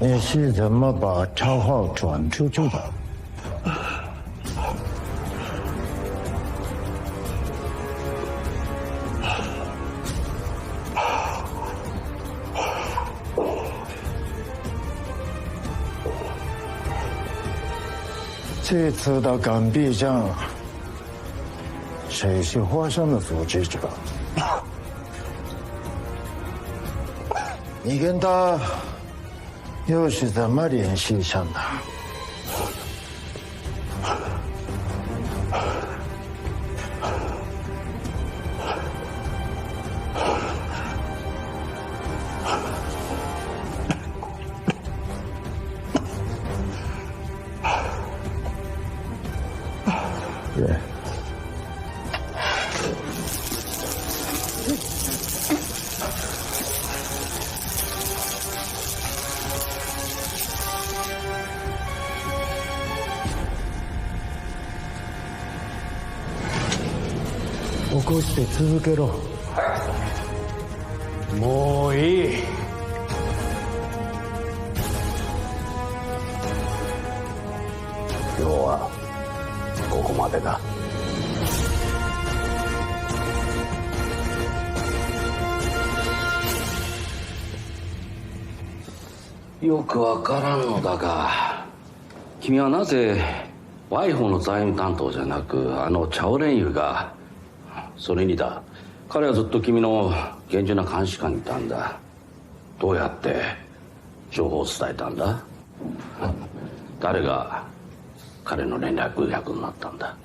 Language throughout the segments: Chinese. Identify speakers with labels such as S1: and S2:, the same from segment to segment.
S1: 你是怎么把账号转出去的？这次的戈壁战，谁是华山的组织者？你跟他又是怎么联系上的？对。起こして続けろ。もういい。今日はここまでだ。
S2: よくわからんのだが、君はなぜワイホの財務担当じゃなくあのチャオレンユが、それにだ、彼はずっと君の厳重な監視下にいたんだ。どうやって情報を伝えたんだ？誰が彼の連絡役になったんだ？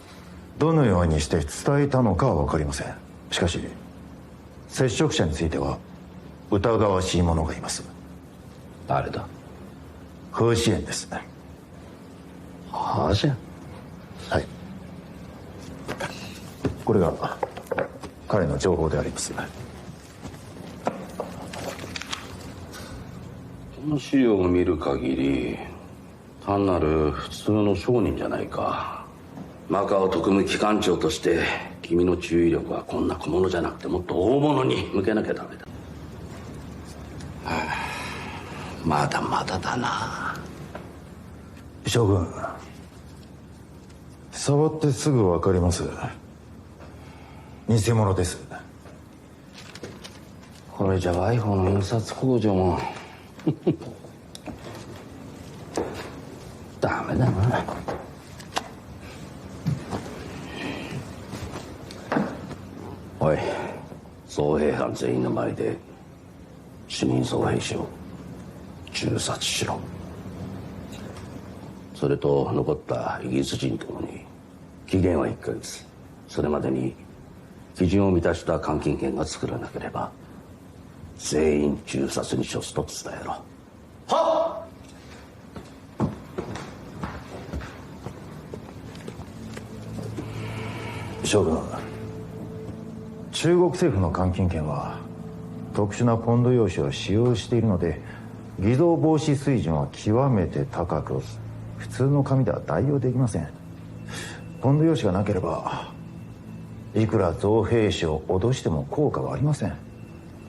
S1: どのようにして伝えたのかは分かりません。しかし接触者については疑わしい者がいます。
S2: 誰だ？
S1: 何志遠です。
S2: 何志遠？
S1: はい。これが彼の情報であります。こ
S2: の資料を見る限り単なる普通の商人じゃないか。マカオ特務機関長として君の注意力はこんな小物じゃなくてもっと大物に向けなきゃダメだ。まだまだだな。
S1: 将軍、触ってすぐ分かります。偽物です。
S2: これじゃワイホの印刷工場もダメだな。おい、総兵班全員の前で主任総兵士を銃殺しろ。それと残ったイギリス人ともに期限は1ヶ月。それまでに基準を満たした監禁権が作らなければ全員銃殺に処すと伝えろ。はっ。
S1: 将軍、中国政府の監禁権は特殊なポンド用紙を使用しているので偽造防止水準は極めて高く、普通の紙では代用できません。ポンド用紙がなければいくら造兵士を脅しても効果はありません。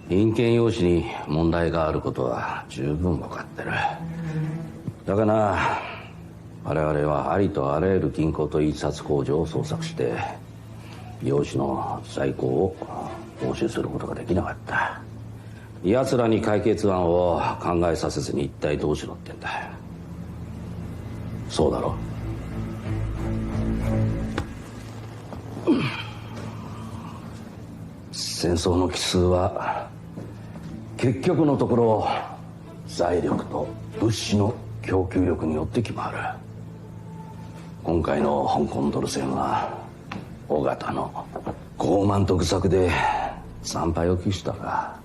S2: 印鑑用紙に問題があることは十分分かってる。だがな、我々はありとあらゆる銀行と印刷工場を捜索して用紙の在庫を押収することができなかった。奴らに解決案を考えさせずに一体どうしろってんだ。そうだろ？戦争の帰趨は結局のところ財力と物資の供給力によって決まる。今回の香港ドル戦は尾形の傲慢と愚策で惨敗を喫したが、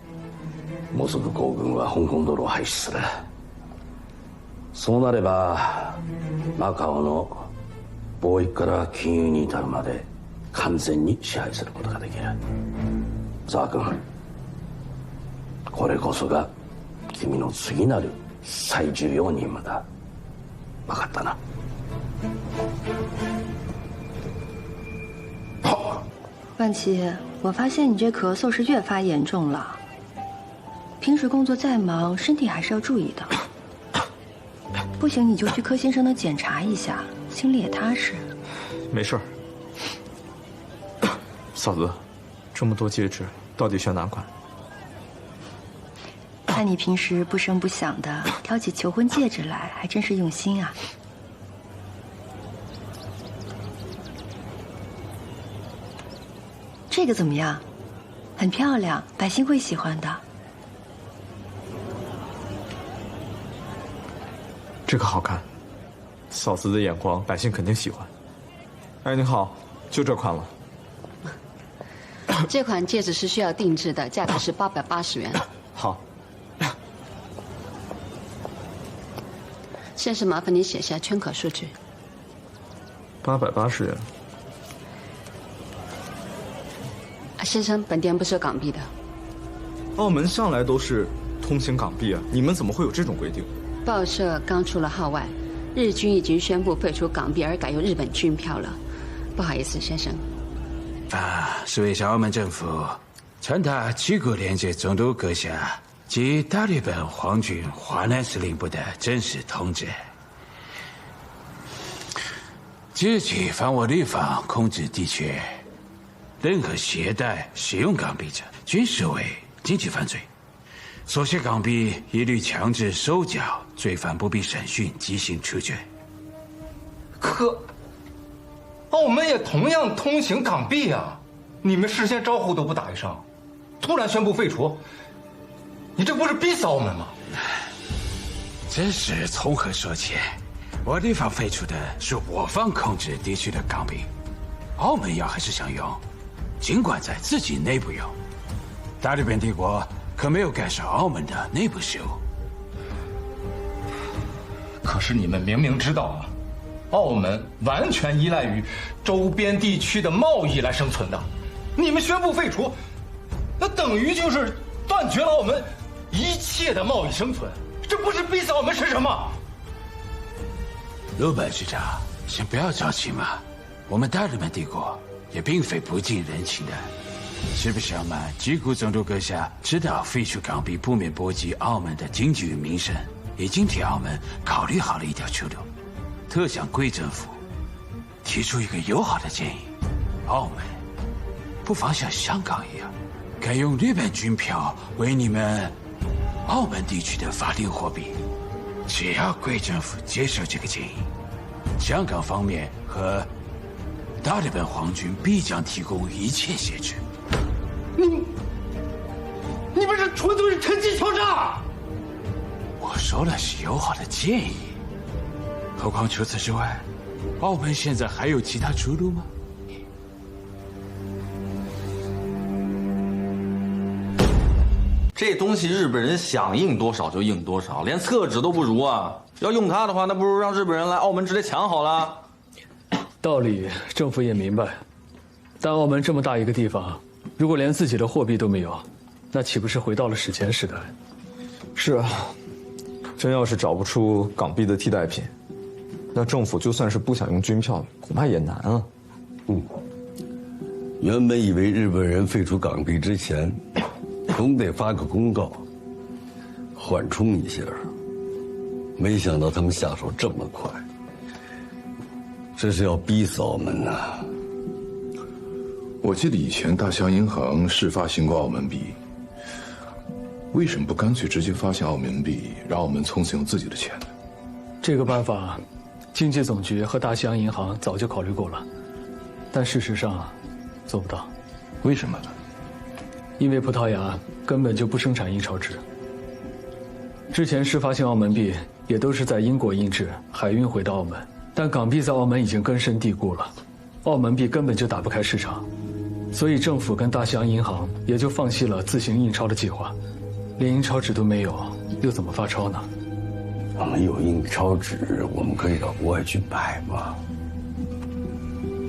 S2: モスク皇軍は香港ドルを廃止する。そうなればマカオの貿易から金融に至るまで完全に支配することができる。沢君、これこそが君の次なる最重要任務だ。分かったな？
S3: 万七，我发现你这咳嗽是越发严重了。平时工作再忙，身体还是要注意的。不行你就去柯先生那检查一下，心里也踏实。
S4: 没事儿。嫂子，这么多戒指，到底选哪款？
S3: 看你平时不声不响的，挑起求婚戒指来，还真是用心啊。这个怎么样？很漂亮，百姓会喜欢的。
S4: 这个好看，嫂子的眼光，百姓肯定喜欢。哎，您好，就这款了。
S5: 这款戒指是需要定制的，价格是880元。
S4: 好。
S5: 先生，麻烦您写下圈口数据。
S4: 880元。
S5: 先生，本店不收港币的。
S4: 澳门向来都是通行港币啊，你们怎么会有这种规定？
S5: 报社刚出了号外，日军已经宣布废除港币，而改用日本军票了。不好意思，先生。
S6: 所以是澳门政府传达七国联军总督阁下及大日本皇军华南司令部的正式通知。即日起，凡我立法控制地区，任何携带、使用港币者，均视为经济犯罪。所携港币一律强制收缴，罪犯不必审讯，即行处决。
S7: 可，澳门也同样通行港币啊！你们事先招呼都不打一声，突然宣布废除，你这不是逼死澳门吗？
S6: 这事从何说起？我地方废除的是我方控制地区的港币，澳门要还是想用，尽管在自己内部用。大日本帝国可没有干涉澳门的内部事务。
S7: 可是你们明明知道啊，澳门完全依赖于周边地区的贸易来生存的，你们宣布废除，那等于就是断绝了澳门一切的贸易生存，这不是逼死澳门是什么？
S6: 陆本市长，先不要着急嘛，我们大日本帝国也并非不近人情的。实不相瞒，吉谷总督阁下知道废除港币不免波及澳门的经济与民生，已经替澳门考虑好了一条出路，特向贵政府提出一个友好的建议：澳门不妨像香港一样，改用日本军票为你们澳门地区的法定货币。只要贵政府接受这个建议，香港方面和大日本皇军必将提供一切协助。
S7: 你们是纯粹是趁机敲诈！
S6: 我说了是友好的建议，何况除此之外，澳门现在还有其他出路吗？
S8: 这东西日本人想印多少就印多少，连厕纸都不如啊！要用它的话，那不如让日本人来澳门直接抢好了。
S9: 道理政府也明白，但澳门这么大一个地方，如果连自己的货币都没有，那岂不是回到了史前时代？
S4: 是啊，真要是找不出港币的替代品，那政府就算是不想用军票，恐怕也难啊。
S10: 原本以为日本人废除港币之前，总得发个公告，缓冲一下，没想到他们下手这么快，这是要逼死澳门呐！
S11: 我记得以前大祥银行是发行过澳门币，为什么不干脆直接发行澳门币，让澳门从此用自己的钱呢？
S9: 这个办法，经济总局和大西洋银行早就考虑过了，但事实上做不到。
S11: 为什么呢？
S9: 因为葡萄牙根本就不生产印钞纸。之前试发行澳门币也都是在英国印制，海运回到澳门，但港币在澳门已经根深蒂固了，澳门币根本就打不开市场，所以政府跟大西洋银行也就放弃了自行印钞的计划。连印钞纸都没有，又怎么发钞呢？
S10: 我们有印钞纸，我们可以到国外去买嘛。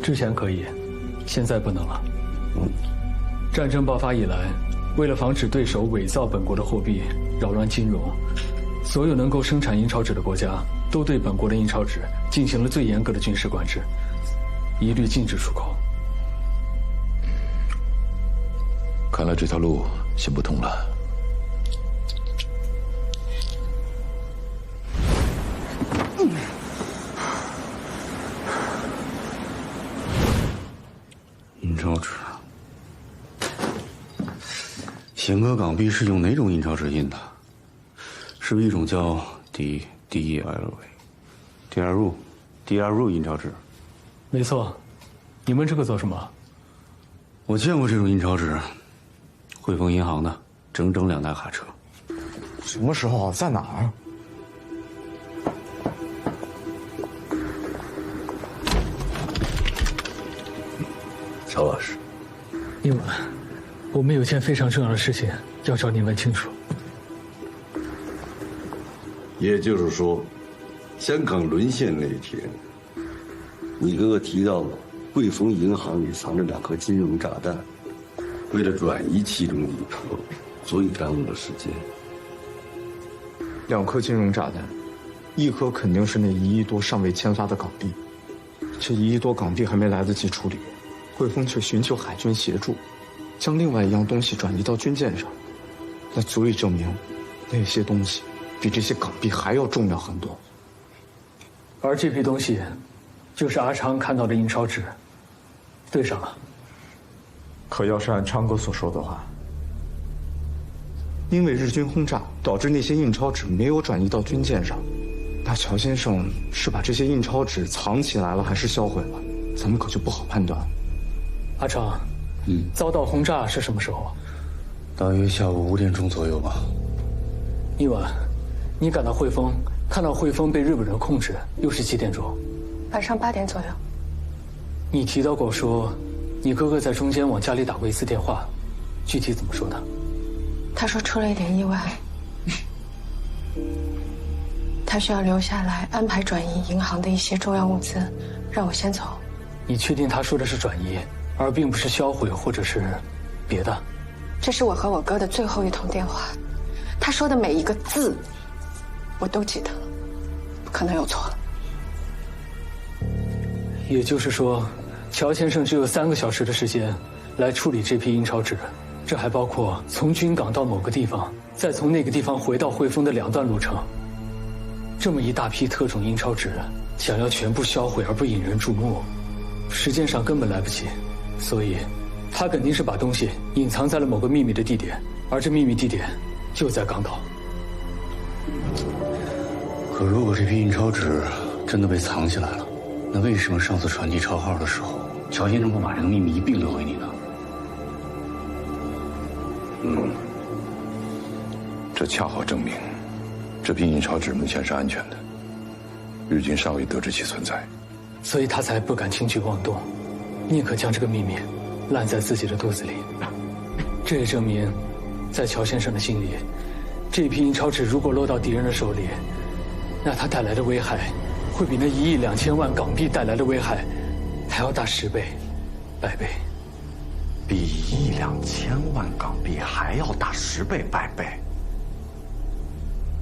S9: 之前可以，现在不能了。战争爆发以来，为了防止对手伪造本国的货币，扰乱金融，所有能够生产印钞纸的国家都对本国的印钞纸进行了最严格的军事管制，一律禁止出口。
S11: 看来这条路行不通了。
S12: 险恶港币是用哪种印钞纸印的？是不是一种叫 DRU 印钞纸？
S9: 没错。你问这个做什么？
S12: 我见过这种印钞纸，汇丰银行的，整整2大卡车。
S4: 什么时候？在哪儿？
S10: 邵老师，
S9: 英文，我们有件非常重要的事情要找你问清楚。
S10: 也就是说，香港沦陷那天，你哥哥提到了汇丰银行里藏着2颗金融炸弹，为了转移其中1颗，所以耽误了时间。
S4: 2颗金融炸弹，1颗肯定是那1亿多尚未签发的港币，这1亿多港币还没来得及处理，汇丰却寻求海军协助，将另外1样东西转移到军舰上，那足以证明，那些东西比这些港币还要重要很多。
S9: 而这批东西，就是阿昌看到的印钞纸，对上了。
S4: 可要是按昌哥所说的话， 因为日军轰炸导致那些印钞纸没有转移到军舰上，那乔先生是把这些印钞纸藏起来了，还是销毁了？咱们可就不好判断。
S9: 阿昌，遭到轰炸是什么时候？
S12: 大约下午5点钟左右吧。
S9: 一晚，你赶到汇丰，看到汇丰被日本人控制，又是几点钟？
S13: 晚上8点左右。
S9: 你提到过说，你哥哥在中间往家里打过1次电话，具体怎么说的？
S13: 他说出了一点意外，他需要留下来安排转移银行的一些重要物资，让我先走。
S9: 你确定他说的是转移，而并不是销毁或者是别的？
S13: 这是我和我哥的最后1通电话，他说的每一个字，我都记得，不可能有错。
S9: 也就是说，乔先生只有3个小时的时间来处理这批印钞纸。 这还包括从军港到某个地方，再从那个地方回到汇丰的2段路程。这么一大批特种印钞纸，想要全部销毁而不引人注目，时间上根本来不及。所以，他肯定是把东西隐藏在了某个秘密的地点，而这秘密地点就在港岛。
S12: 可如果这批印钞纸真的被藏起来了，那为什么上次传递钞号的时候，乔先生不把这个秘密一并留给你呢？
S11: 这恰好证明，这批印钞纸目前是安全的，日军尚未得知其存在，
S9: 所以他才不敢轻举妄动，宁可将这个秘密烂在自己的肚子里。这也证明，在乔先生的心里，这批印钞纸如果落到敌人的手里，那它带来的危害，会比那1亿2千万港币带来的危害还要大10倍、100倍。
S14: 比1亿2千万港币还要大10倍、100倍，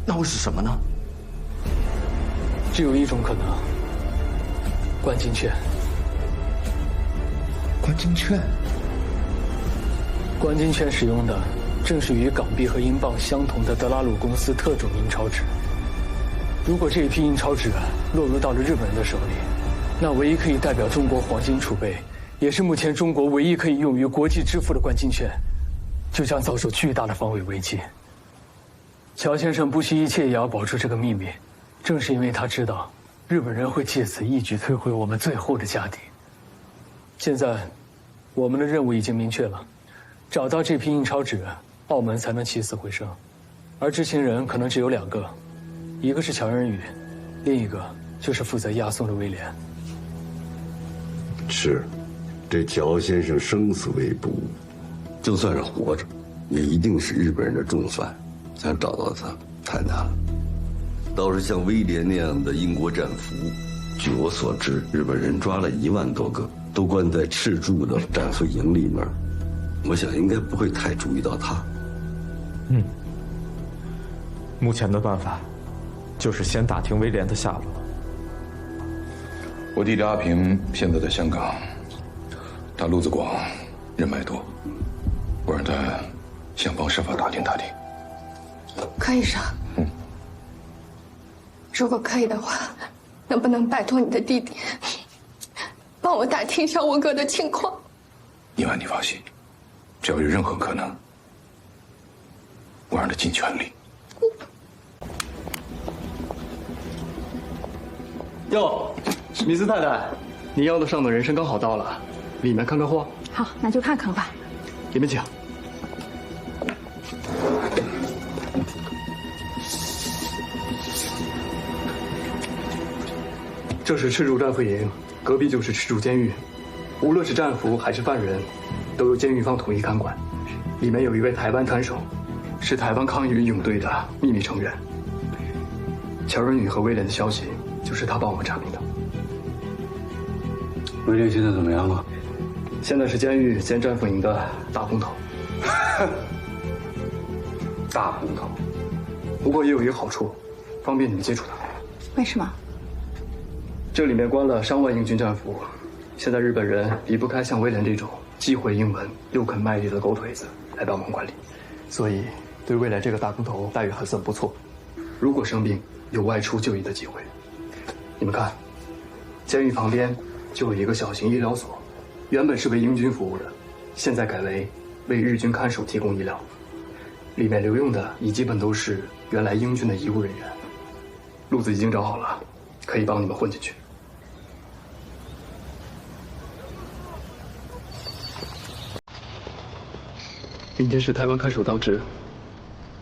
S14: 那会是什么呢？
S9: 只有一种可能，关金券。
S4: 关金券？
S9: 关金券使用的正是与港币和英镑相同的德拉鲁公司特种印钞纸。如果这一批印钞纸落入到了日本人的手里，那唯一可以代表中国黄金储备。 也是目前中国唯一可以用于国际支付的关金券，就将遭受巨大的防伪危机。乔先生不惜一切也要保住这个秘密，正是因为他知道日本人会借此一举摧毁我们最后的家底。现在，我们的任务已经明确了，找到这批印钞纸，澳门才能起死回生。而知情人可能只有2个，一个是乔仁宇，另一个就是负责押送的威廉。
S10: 是。 这乔先生生死未卜，就算是活着，也一定是日本人的重犯。想找到他太难了。倒是像威廉那样的英国战俘，据我所知，日本人抓了1万多个，都关在赤柱的战俘营里面。我想应该不会太注意到他。
S4: 目前的办法，就是先打听威廉的下落。
S11: 我弟弟阿平现在在香港。 他路子广，人脉多，我让他想方设法打听打听。
S13: 柯医生，如果可以的话，能不能拜托你的弟弟，帮我打听一下我哥的情况？
S11: 宁安，你放心，只要有任何可能，让他尽全力。
S4: 哟，米斯太太，您要的上等人参刚好到了，里面看看货。
S15: 好，那就看看吧。
S4: 里面请。这是赤柱战俘营，隔壁就是赤柱监狱。无论是战俘还是犯人，都由监狱方统一看管。里面有一位台湾看守，是台湾抗日义勇队的秘密成员。乔仁宇和威廉的消息，就是他帮我们查明的。
S12: 威廉现在怎么样了？
S4: 现在是监狱兼战俘营的大空头。
S12: 大空头。
S4: 不过也有一个好处，方便你们接触他。
S15: 为什么？
S4: 这里面关了上万英军战俘，现在日本人离不开像威廉这种既会英文又肯卖力的狗腿子来帮忙管理，所以对未来这个大空头待遇还算不错。如果生病，有外出就医的机会。你们看，监狱旁边就有一个小型医疗所，原本是为英军服务的，现在改为为日军看守提供医疗。里面留用的也基本都是原来英军的医务人员。路子已经找好了，可以帮你们混进去。明天是台湾看守当值，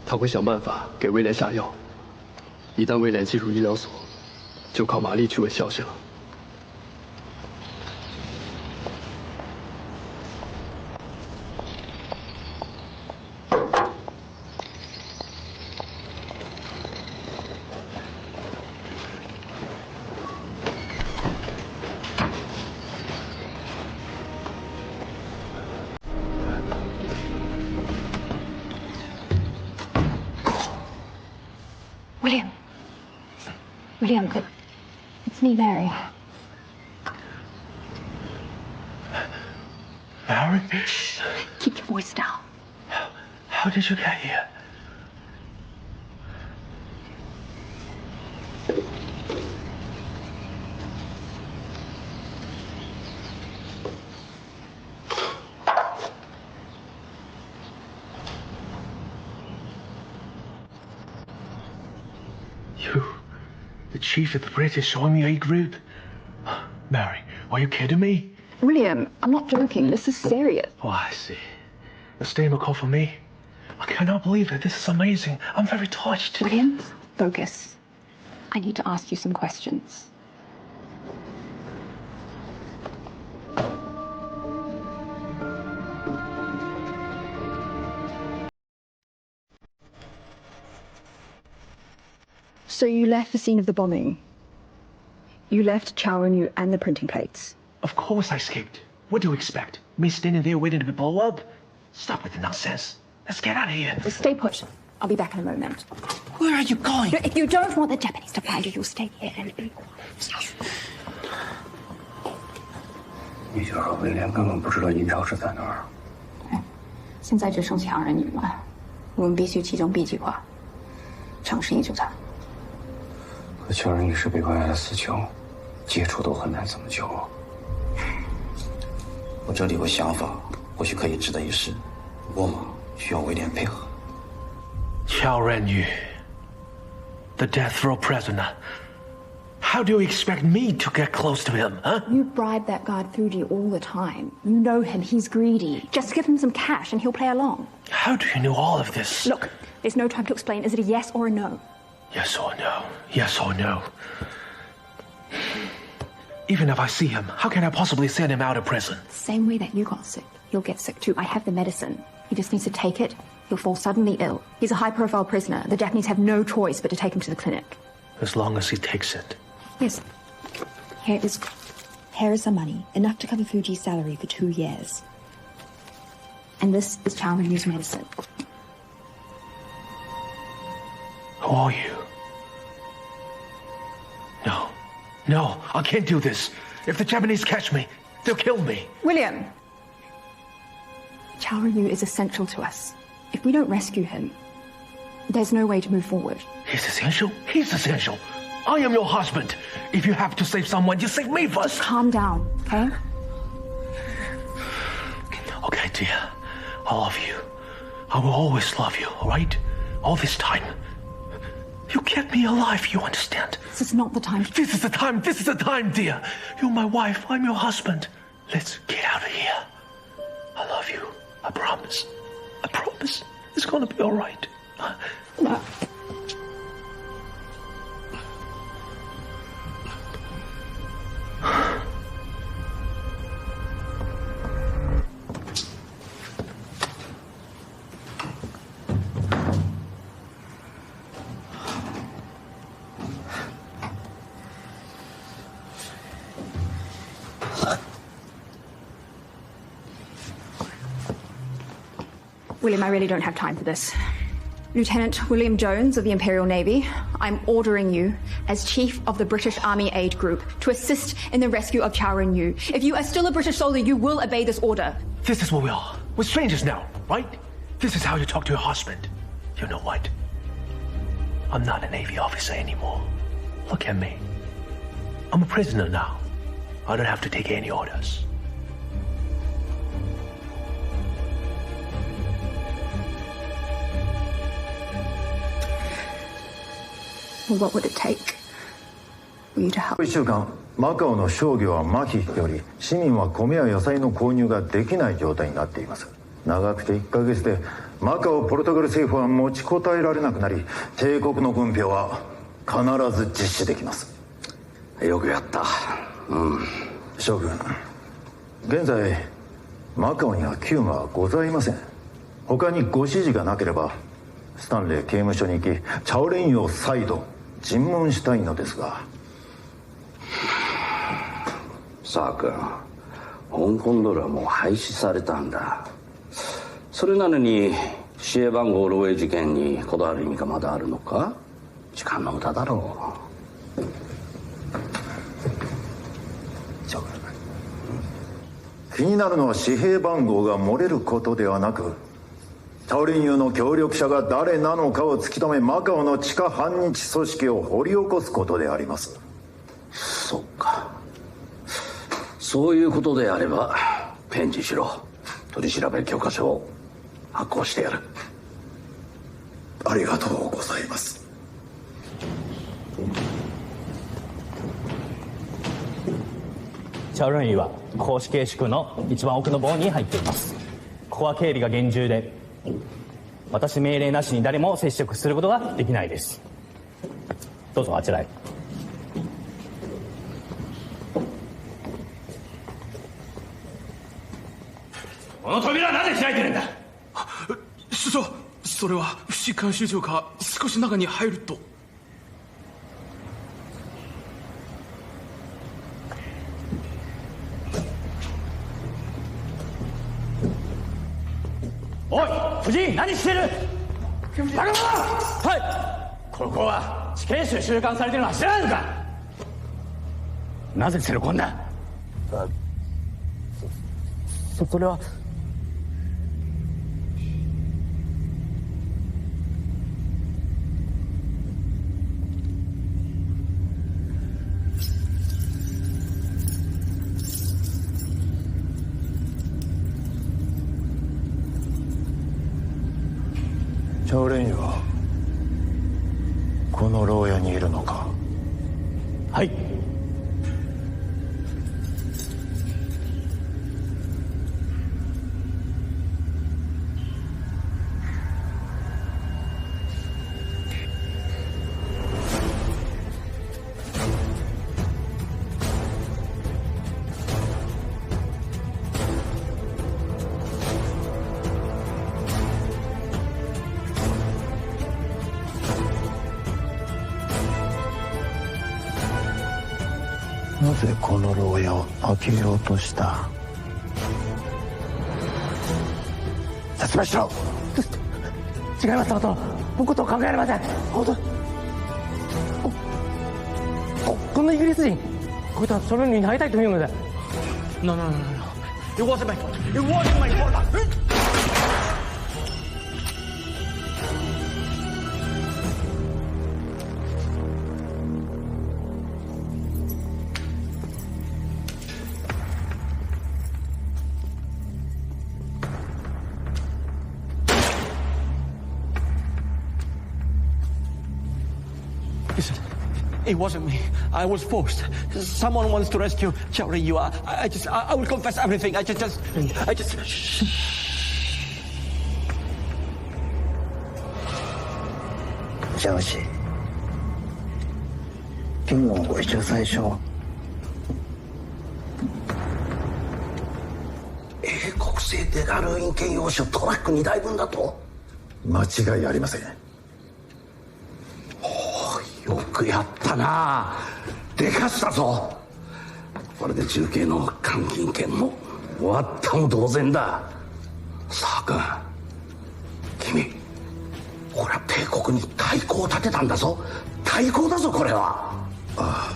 S4: 他会想办法给威廉下药。一旦威廉进入医疗所，就靠玛丽去问消息了。
S15: William, it's me, Mary.
S16: Mary?
S15: Keep your voice down.
S16: How did you get here? You, the chief of the British Army A Group? Mary, are you kidding me?
S15: William, I'm not joking. This is serious.
S16: Oh, I see. The steamer call for me. I cannot believe it. This is amazing. I'm very touched.
S15: William, focus. I need to ask you some questions. So you left the scene of the bombing. You left Chow Ren-yu and the printing plates.
S16: Of course I escaped. What do you expect? Me standing there waiting to be blown up? Stop with the nonsense. Let's get out of here.
S15: Well, stay put. I'll be back in a moment.
S16: Where are you going?
S15: If you don't want the Japanese to find you, you'll stay here and be quiet.
S12: 你就说威廉根本不知道阴超市在哪儿。
S15: 现在只剩强人女了，我们必须启动 B 计划，尝试营救他。
S12: 可乔人女士被关押的死囚，接触都很难怎么救。
S17: 我这里有个想法，或许可以值得一试，不过嘛，需要威廉配合。
S16: Chow Ren-yu, the death row prisoner. How do you expect me to get close to him, huh?
S15: You bribe that guard Fuji all the time. You know him, he's greedy. Just give him some cash and he'll play along.
S16: How do you know all of this?
S15: Look, there's no time to explain. Is it a yes or a no?
S16: Yes or no. Yes or no. Even if I see him, how can I possibly send him out of prison?
S15: Same way that you got sick. You'll get sick too. I have the medicine. He just needs to take it. He'll fall suddenly ill. He's a high-profile prisoner. The Japanese have no choice but to take him to the clinic.
S16: As long as he takes it.
S15: Yes. Here is some money, enough to cover Fuji's salary for 2 years. And this is Chow Ren-yu's medicine.
S16: Who are you? No. No, I can't do this. If the Japanese catch me, they'll kill me.
S15: William! Chow Ren-yu is essential to us. If we don't rescue him, there's no way to move forward.
S16: He's essential? He's essential. I am your husband. If you have to save someone, you save me first.
S15: Just calm down, okay?
S16: Okay, dear. I love you. I will always love you, all right? All this time. You kept me alive, you understand?
S15: This is not the time.
S16: This is the time, this is the time, dear. You're my wife, I'm your husband. Let's get out of here. I love you. I promise. I promise. It's gonna be all right.
S15: No. William, I really don't have time for this. Lieutenant William Jones of the Imperial Navy, I'm ordering you, as Chief of the British Army Aid Group, to assist in the rescue of Chao Ren-yu. If you are still a British soldier, you will obey this order.
S16: This is what we are. We're strangers now, right? This is how you talk to your husband. You know what? I'm not a Navy officer anymore. Look at me. I'm a prisoner now. I don't have to take any orders.
S15: Well, what would it take for you to help?
S1: 1週間、マカオの商業は麻痺しており、市民は米や野菜の購入ができない状態になっています。長くて1ヶ月でマカオポルトガル政府は持ちこたえられなくなり、帝国の軍票は必ず実施できます。
S2: よくやった。
S1: 将軍、現在マカオには急務はございません。他にご指示がなければスタンレー刑務所に行き、チャオレンユを再度尋問したいのですが。
S2: サー君、香港ドルはもう廃止されたんだ。それなのに市営番号漏洩事件にこだわる意味がまだあるのか？時間の無駄だろう。
S1: 将軍、気になるのは紙幣番号が漏れることではなく、チャオレンユの協力者が誰なのかを突き止め、マカオの地下反日組織を掘り起こすことであります。
S2: そうか。そういうことであれば返事しろ。取り調べ許可書を発行してやる。
S1: ありがとうございます。
S18: チャオレンユは公式宿の一番奥の房に入っています。ここは警備が厳重で、私命令なしに誰も接触することができないです。どうぞあちらへ。
S6: この扉はなぜ開いてるんだ。首相、それは不死監視所が少し中に入ると。
S18: おい藤井、何してる。バカ者。はい。ここは死刑囚収監されてるのは知らないのか。なぜ連れ込んだ。それは。
S1: チャオレンユはこの牢屋にいるのか。
S18: はい。
S1: なぜこの牢屋を開けようとした。説明しろ。
S18: 違います、殿。僕と考えられません。本当。このイギリス人、こいつはそれになりたいというので。No. It wasn't my fault. It wasn't my fault.
S1: チ
S16: Listen, it wasn't me. I was forced. Someone wants to rescue Xiao Renyu. I will confess everything. I just.
S17: 江西，跟我回去再说。英国製デラルイン兼用書トラック2台分だと？
S1: 間違いありません。
S2: よくやったな。でかしたぞ。これで中継の監禁権も終わったも同然だ。さあ君、これは帝国に太鼓を立てたんだぞ。太鼓だぞこれは。
S1: ああ。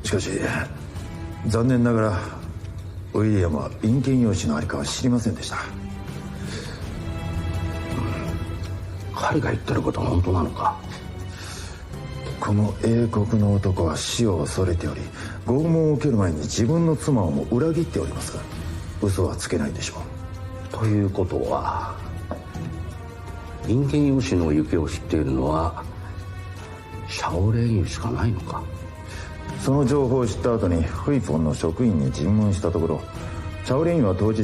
S1: しかし残念ながらウィリアムは陰険用紙のありかは知りませんでした。
S2: 彼が言ってることは本当なのか？
S1: この英国の男は死を恐れており、拷問を受ける前に自分の妻をも裏切っておりますが、嘘はつけないでしょ
S2: う。ということは陰険用紙の行方を知っているのはシャオレンユしかないのか？
S1: その情報を知った後にフイポンの職員に尋問したところ、シャオレンユは当日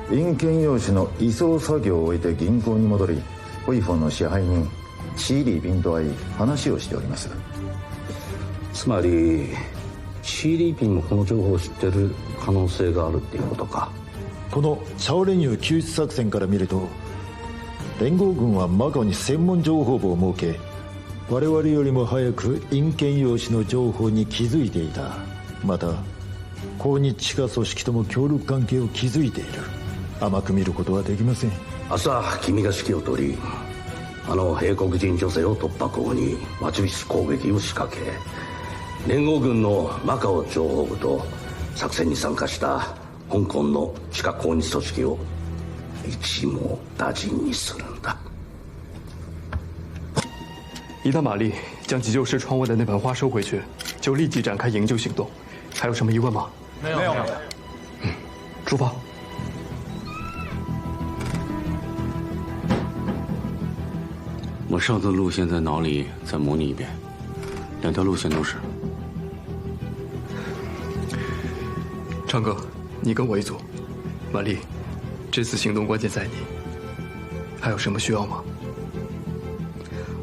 S1: 陰険用紙の移送作業を終えて銀行に戻り、フイポンの支配人チーリー・ビンと会い話をしております。
S2: つまりチーリー・ビンもこの情報を知っている可能性があるっていうことか。
S19: このシャオレンユ救出作戦から見ると、連合軍はマカオに専門情報部を設け、我々よりも早く陰険用紙の情報に気づいていた。また抗日地下組織とも協力関係を築いている。甘く見ることはできません。
S2: 明日君が指揮を取り、あの英国人女性を突破口にマチュビス攻撃を仕掛け、連合軍のマカオ情報部と作戦に参加した香港の地下抗日組織を一網打尽にするんだ。
S4: 一旦玛丽将急救室窗外的那盆花收回去，就立即展开营救行动。还有什么疑问吗？
S7: 没有。
S4: 出发。
S12: 我上次路线在脑里再模拟一遍，两条路线都是。
S4: 昌哥，你跟我一组。玛丽，这次行动关键在你。还有什么需要吗？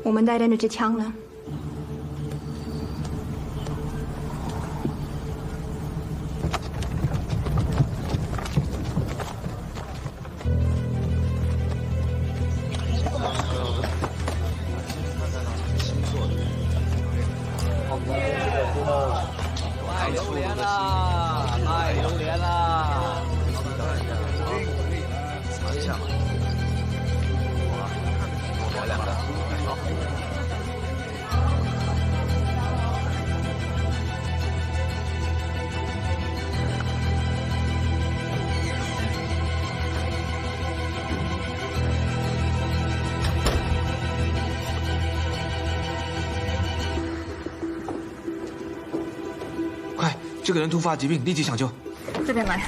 S15: 我们带的那支枪呢？
S20: 太榴莲了，太榴莲了！藏一下吧。我两个。
S21: 快，这个人突发疾病，立即抢救。
S15: 这边来。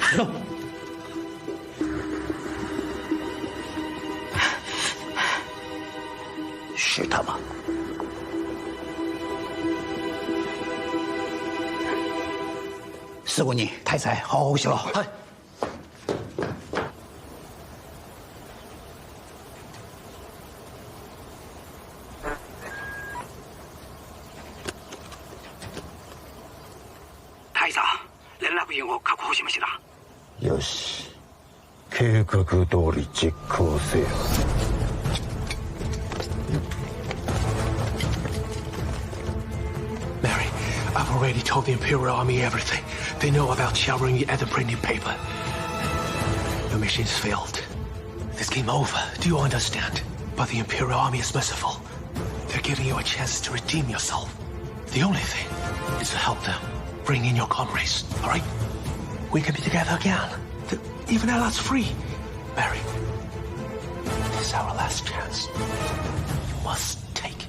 S16: 石头，
S17: 是他吗？四姑娘、太宰，好好休息。
S16: はい。
S17: 太宰、連絡員を確保しました。
S1: よし、計画通り実行せよ。
S16: Mary, I've already told the Imperial Army everything. They know about Xiao Renyu and the printing paper. Your mission's failed. This game over. Do you understand? But the Imperial Army is merciful. They're giving you a chance to redeem yourself. The only thing is to help them. Bring in your comrades, all right? We can be together again. Even Ella's free. Mary, This is our last chance. You must take it.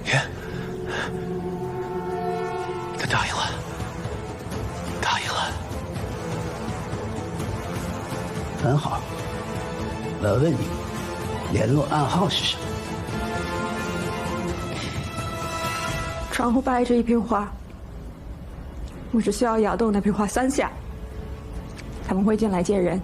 S16: Yeah. 他答应了，答应了。
S17: 很好。我问你，联络暗号是什么？
S15: 窗户摆着一瓶花，我只需要摇动那瓶花3下，他们会进来接人。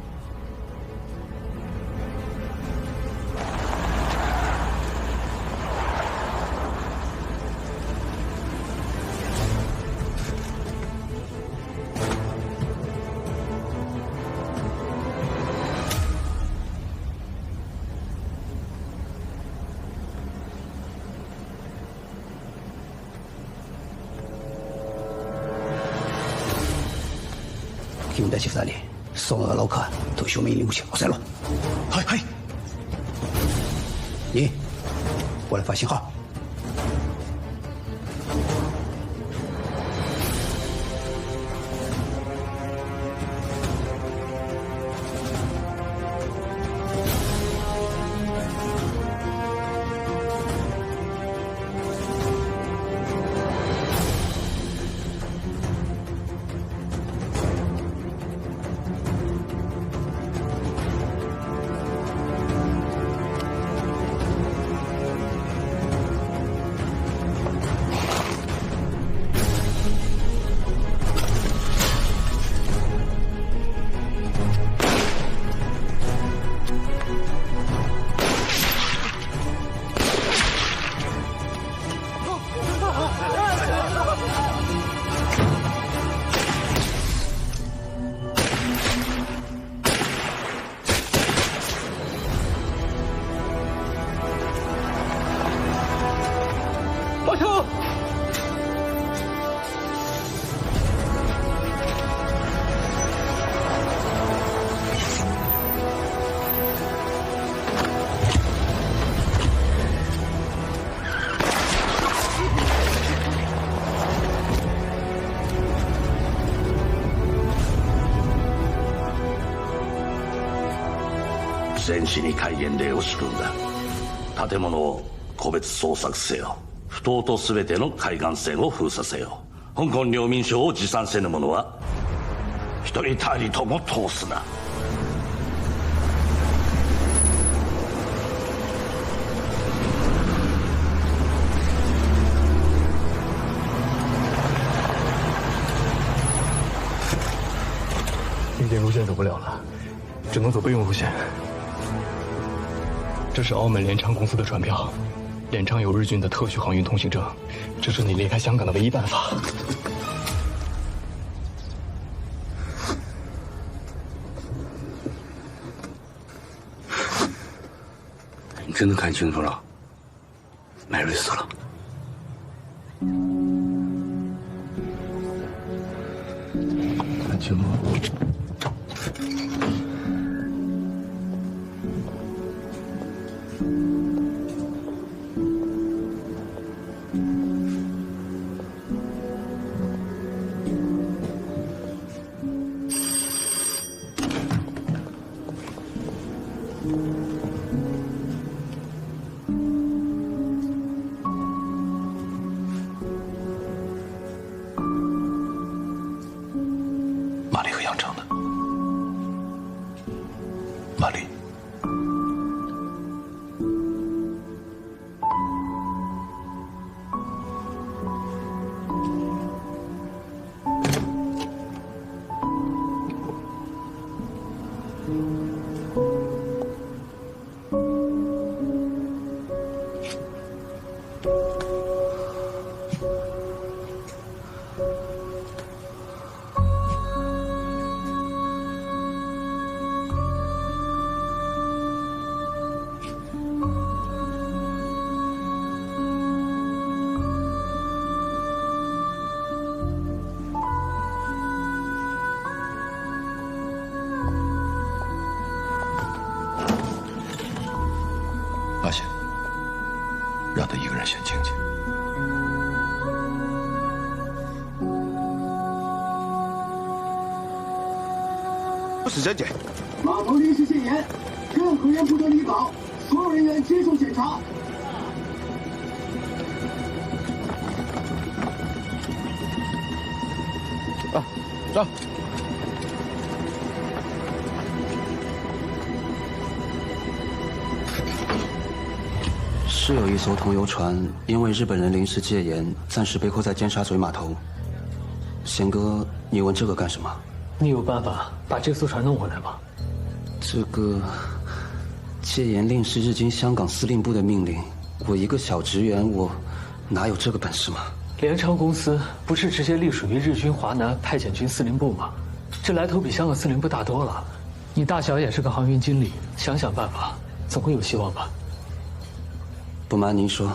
S17: 现在就在你所有的楼客都需要命令武器，我塞落。
S16: 係。
S17: 你过来发信号。
S2: 戦士に戒厳令を敷くんだ。建物を個別捜索せよ。不当と全ての海岸線を封鎖せよ。香港領民省を持参せぬ者は一人たりとも通すな。
S9: 预定路线走不了了，只能走备用路线。这是澳门联昌公司的船票，联昌有日军的特许航运通行证，这是你离开香港的唯一办法。
S2: 你真的看清楚了，麦瑞死了。
S11: 看清楚了。
S16: 玛丽和杨成呢？玛丽。阿贤，让他一个人先静静。
S3: 此人检。
S22: 码头临时限严，任何人不得离港，所有人员接受检查。
S3: 啊，走。
S23: 是有一艘同游船，因为日本人临时戒严，暂时被扣在尖沙咀码头。贤哥，你问这个干什么？
S9: 你有办法把这艘船弄回来吗？
S23: 这个戒严令是日军香港司令部的命令，我一个小职员，我哪有这个本事嘛？
S9: 联昌公司不是直接隶属于日军华南派遣军司令部吗？这来头比香港司令部大多了。你大小也是个航运经理，想想办法，总会有希望吧？
S23: 不瞒您说，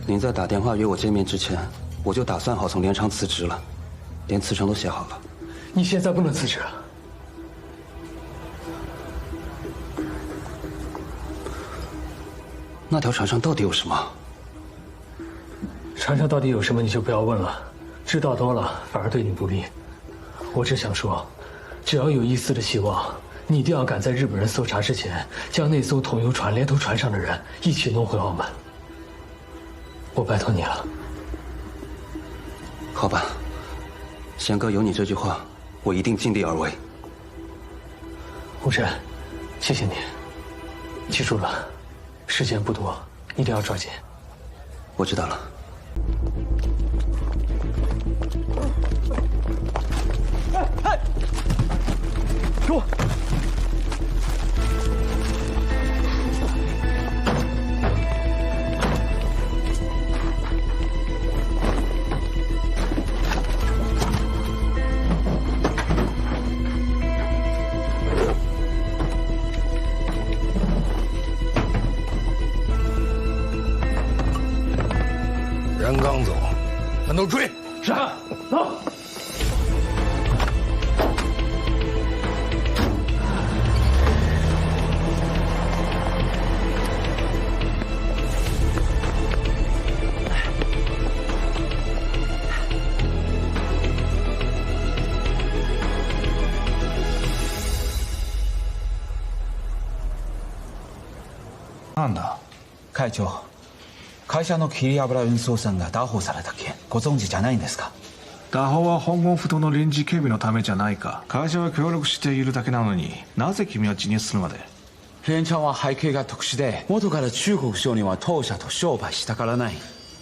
S23: 您在打电话约我见面之前，我就打算好从联昌辞职了，连辞呈都写好了。
S9: 你现在不能辞职。
S23: 那条船上到底有什么？
S9: 船上到底有什么你就不要问了，知道多了反而对你不利。我只想说，只要有一丝的希望，你一定要赶在日本人搜查之前，将那艘同游船连同船上的人一起弄回澳门。我拜托你了。
S23: 好吧，贤哥有你这句话，我一定尽力而为。
S9: 吴晨，谢谢你。记住了，时间不多，一定要抓紧。
S23: 我知道了。
S22: 哎，给我！
S3: 人刚走，咱都追！
S22: 是，走。
S21: なんだ、会長。会社の桐油運送船が拿捕された件ご存知じゃないんですか？
S24: 拿捕は香港不当の臨時警備のためじゃないか。会社は協力しているだけなのに、なぜ君は辞任するまで？
S6: 連チャンは背景が特殊で、元から中国商人は当社と商売したからない。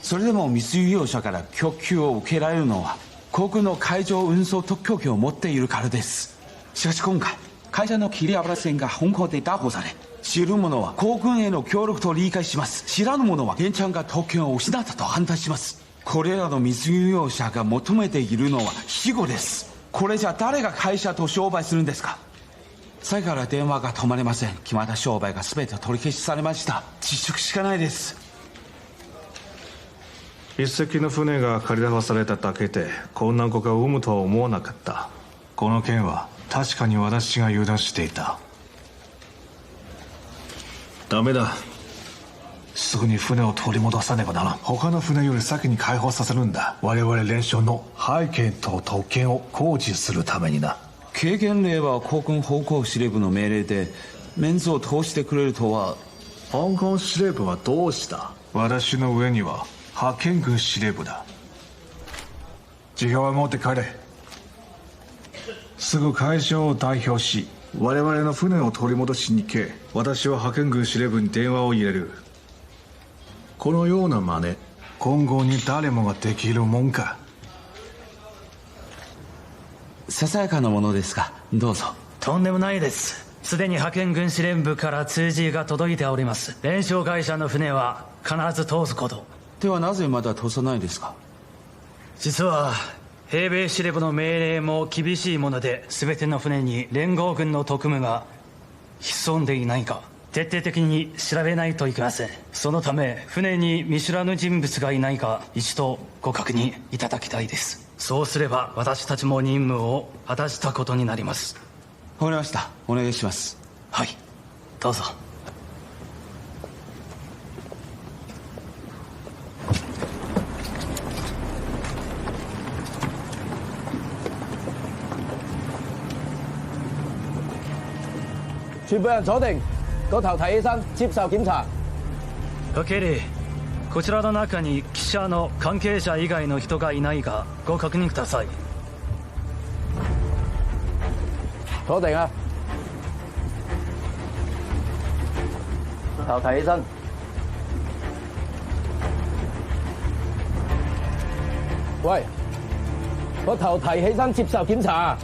S6: それでも密輸業者から供給を受けられるのは航空の海上運送特許権を持っているからです。しかし今回会社の桐油船が香港で拿捕され、知る者は航軍への協力と理解します。知らぬ者は連チャンが特権を失ったと反対します。これらの密輸業者が求めているのは庇護です。これじゃ誰が会社と商売するんですか？さっきから電話が止まりません。決まった商売が全て取り消しされました。辞職しかないです。
S24: 一隻の船が借り出されただけでこんな子が生むとは思わなかった。この件は確かに私が油断していた。ダメだ。すぐに船を取り戻さねばならん。他の船より先に解放させるんだ。我々連署の背景と特権を工事するためにな。
S6: 経験例は航空方向司令部の命令でメンズを通してくれるとは。
S24: 香港司令部はどうした？私の上には派遣軍司令部だ。辞表は持って帰れ。すぐ会社を代表し我々の船を取り戻しに行け。私は派遣軍司令部に電話を入れる。このような真似、今後に誰もができるもんか。
S6: ささやかなものですが、どうぞ。
S25: とんでもないです。すでに派遣軍司令部から通知が届いております。連商会社の船は必ず通すこと。
S6: ではなぜまだ通さないですか？
S25: 実は兵米司令部の命令も厳しいもので、全ての船に連合軍の特務が潜んでいないか徹底的に調べないといけません。そのため船に見知らぬ人物がいないか一度ご確認いただきたいです。そうすれば私たちも任務を果たしたことになります。
S6: わかりました。お願いします。
S25: はい、どうぞ。
S5: 全部人坐定，個頭提起身，接受檢查。
S25: 経理、こちらの中に記者の関係者以外の人がいないかご確認ください。
S5: 坐定啊！頭提起身。喂，個頭提起身接受檢查。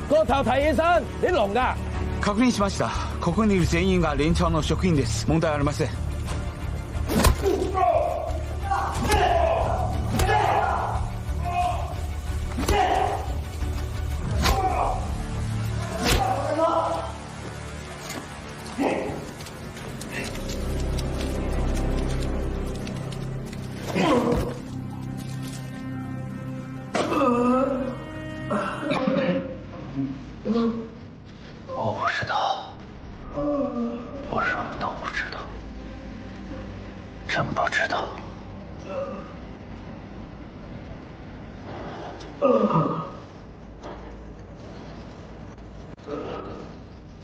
S5: 個頭提起身，你聾㗎？
S21: 確認しました。ここにいる全員が連長の職員です。問題ありません。
S16: 我不知道，我什么都不知道，真不知道。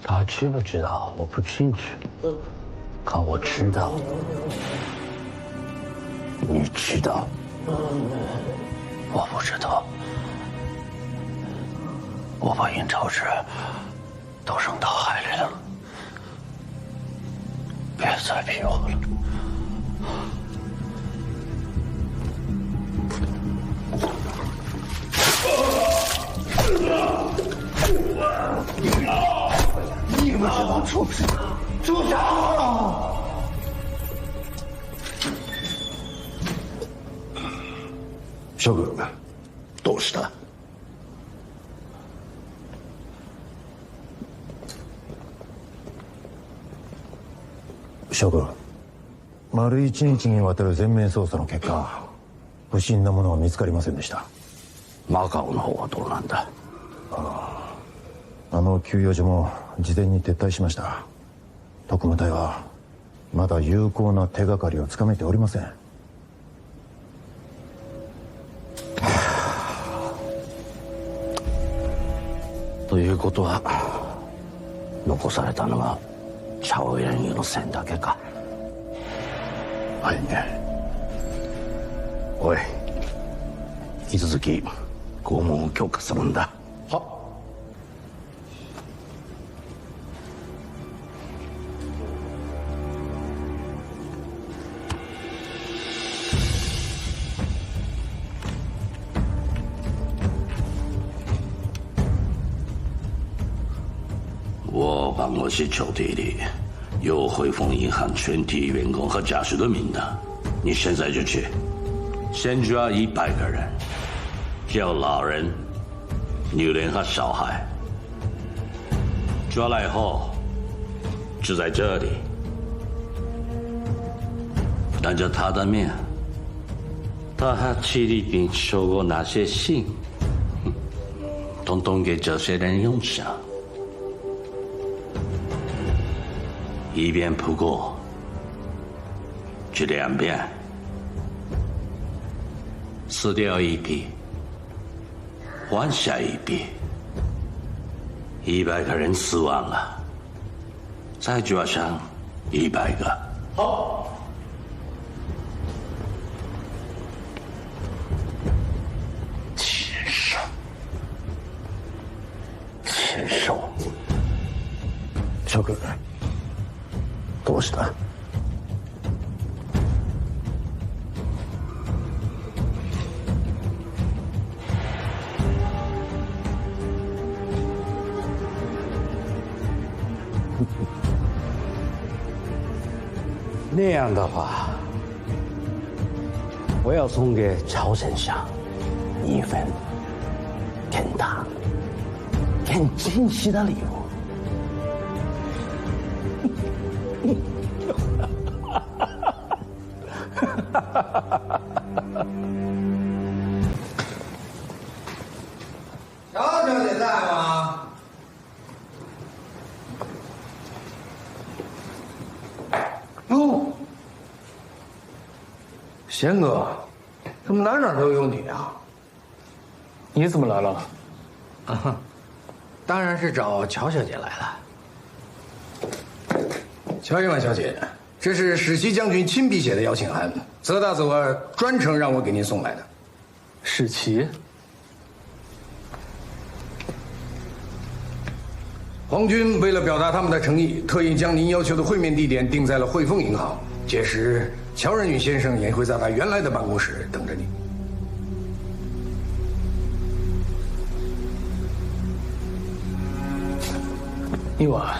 S16: 他知不知道我不清楚，可我知道，你知道，我不知道。我把印钞纸都扔到海里了，别再逼我了。你们这帮畜生，住手！
S1: 諸君、どうした？諸君、丸1日にわたる全面捜査の結果、不審なものは見つかりませんでした。
S2: マカオの方はどうなんだ？
S1: あの給与所も事前に撤退しました。特務隊はまだ有効な手がかりをつかめておりません。
S2: ということは残されたのはチャオエンユの線だけか。はい。おい、引き続き拷問を強化するんだ。
S7: は。
S2: 我办公室抽屉里有汇丰银行全体员工和家属的名单，你现在就去，先抓100个人，叫老人、女人和小孩。抓来后，就在这里，当着他的面，他和戚立斌说过哪些信，统统给这些人用上。1遍不过，就2遍，死掉1批，换下1批，100个人死亡了，再抓上100个。
S7: 好。
S2: 禽兽！諸君、どうした？那样的话，我要送给朝丞相一份更大、更惊喜的礼物。
S8: 乔小姐在吗？哦，贤哥，怎么哪哪都有你啊？
S9: 你怎么来了？
S8: 啊，当然是找乔小姐来了。
S7: 乔英婉小姐，这是史奇将军亲笔写的邀请函，泽大佐尔专程让我给您送来的。
S9: 史奇，
S7: 皇军为了表达他们的诚意，特意将您要求的会面地点定在了汇丰银行。届时，乔仁宇先生也会在他原来的办公室等着你。
S9: 一婉，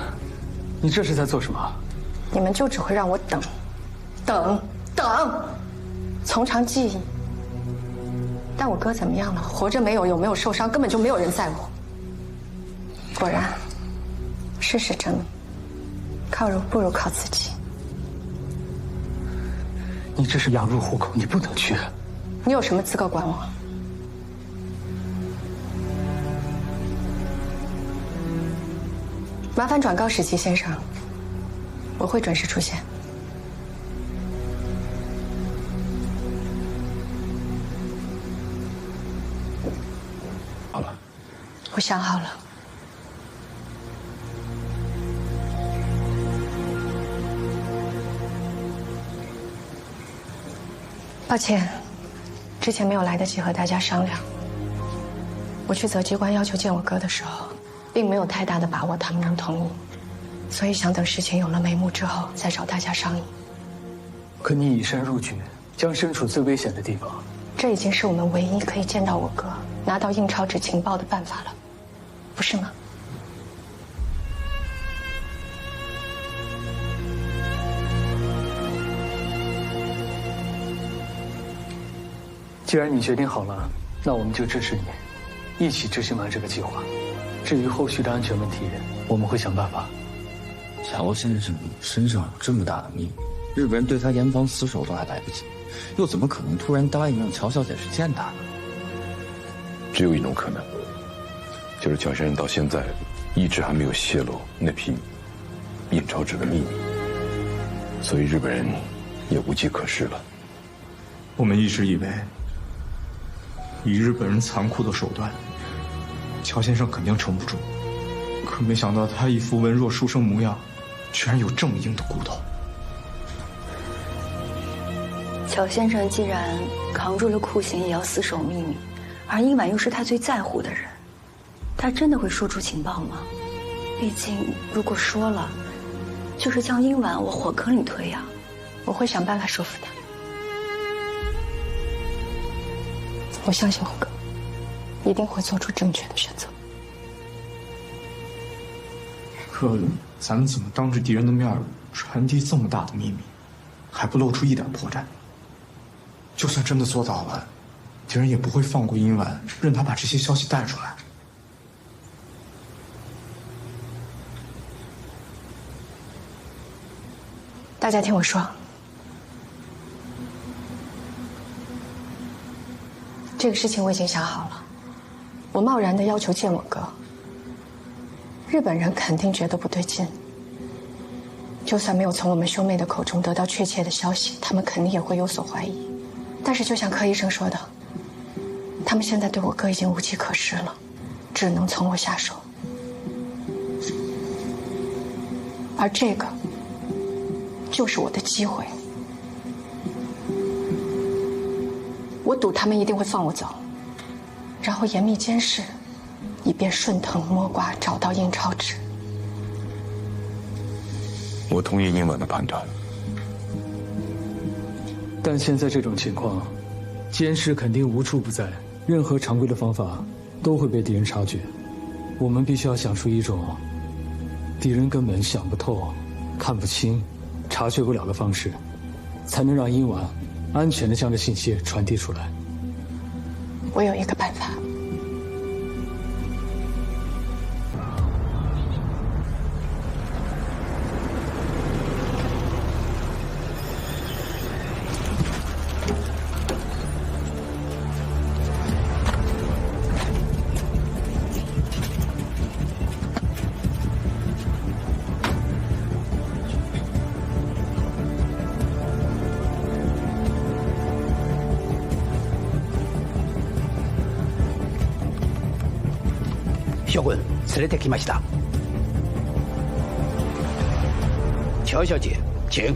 S9: 你这是在做什么？
S10: 你们就只会让我等，等，从长计议。但我哥怎么样了？活着没有？有没有受伤？根本就没有人在乎。果然，事实证明，靠人不如靠自己。
S9: 你这是羊入虎口，你不能去。
S10: 你有什么资格管我？麻烦转告史奇先生，我会准时出现。
S11: 好了，
S10: 我想好了。抱歉，之前没有来得及和大家商量。我去择机关要求见我哥的时候，并没有太大的把握他们能同意，所以想等事情有了眉目之后再找大家商议。
S9: 可你以身入局，将身处最危险的地方。
S10: 这已经是我们唯一可以见到我哥、拿到印钞纸情报的办法了，不是吗？
S9: 既然你决定好了，那我们就支持你，一起执行完这个计划。至于后续的安全问题，我们会想办法。
S12: 乔先生身上有这么大的秘密，日本人对他严防死守都还来不及，又怎么可能突然答应让乔小姐去见他呢？
S11: 只有一种可能，就是乔先生到现在一直还没有泄露那批印钞纸的秘密，所以日本人也无计可施了。
S4: 我们一直以为，以日本人残酷的手段，乔先生肯定撑不住，可没想到他一副文弱书生模样，居然有这么硬的骨头。
S13: 乔先生既然扛住了酷刑，也要死守秘密，而殷婉又是他最在乎的人，他真的会说出情报吗？毕竟，如果说了，就是将殷婉往火坑里推呀。
S10: 我会想办法说服他。我相信我哥一定会做出正确的选择。
S4: 可咱们怎么当着敌人的面传递这么大的秘密，还不露出一点破绽？就算真的做到了，敌人也不会放过殷婉，任他把这些消息带出来。
S10: 大家听我说，这个事情我已经想好了。我贸然的要求见我哥，日本人肯定觉得不对劲。就算没有从我们兄妹的口中得到确切的消息，他们肯定也会有所怀疑。但是就像柯医生说的，他们现在对我哥已经无计可施了，只能从我下手。而这个就是我的机会。我赌他们一定会放我走，然后严密监视，以便顺藤摸瓜找到印钞纸。
S11: 我同意殷婉的判断。
S9: 但现在这种情况，监视肯定无处不在，任何常规的方法都会被敌人察觉。我们必须要想出一种敌人根本想不透、看不清、察觉不了的方式，才能让殷婉安全地将这信息传递出来。
S10: 我有一个办法。
S17: 将軍、連れてきました。乔小姐，请。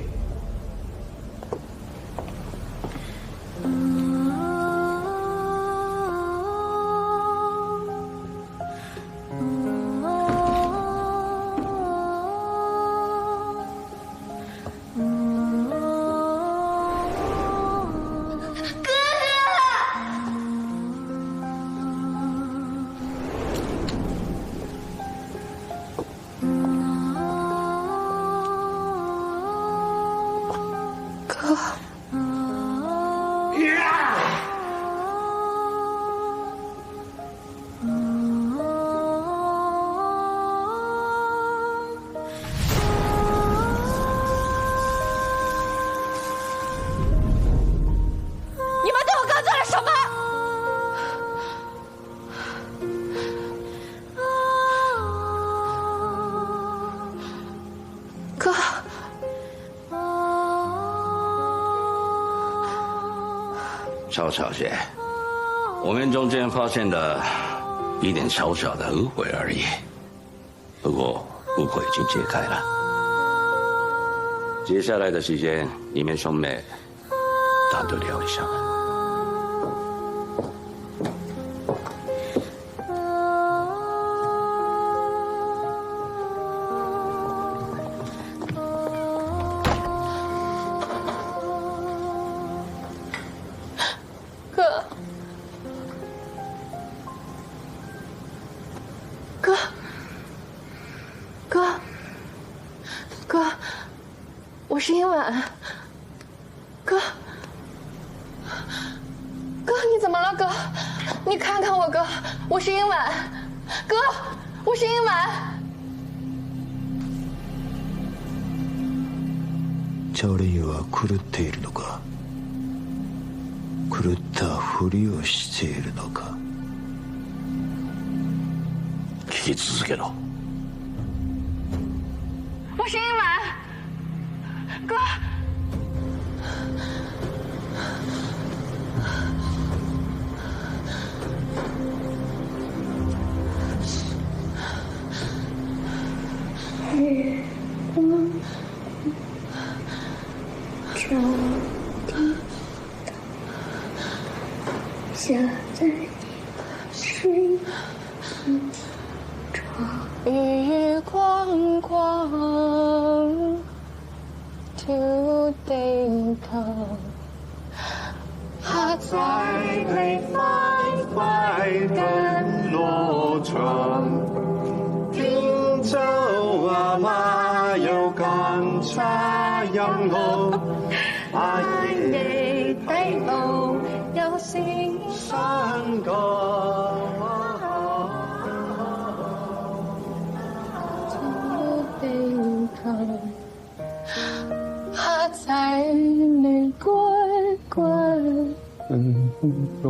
S2: 乔小姐，我们中间发现了一点小小的误会而已，不过误会已经解开了。接下来的时间，你们兄妹单独聊一下吧。
S10: 我是殷婉，哥，你怎么了，哥？你看看我，哥，我是殷婉，哥，我是殷婉。
S17: チャオレイは狂っているのか？狂ったふりをしているのか？
S2: 聞き続けろ。
S10: 我是殷婉。哥，
S22: 月光照地堂，下在你睡床，
S10: 月光光。to 地堂，他在你快快跟落床，
S22: 聽州阿媽有咁差音樂，愛你睇到有聲山歌。
S10: to 地堂。他在你乖乖跟落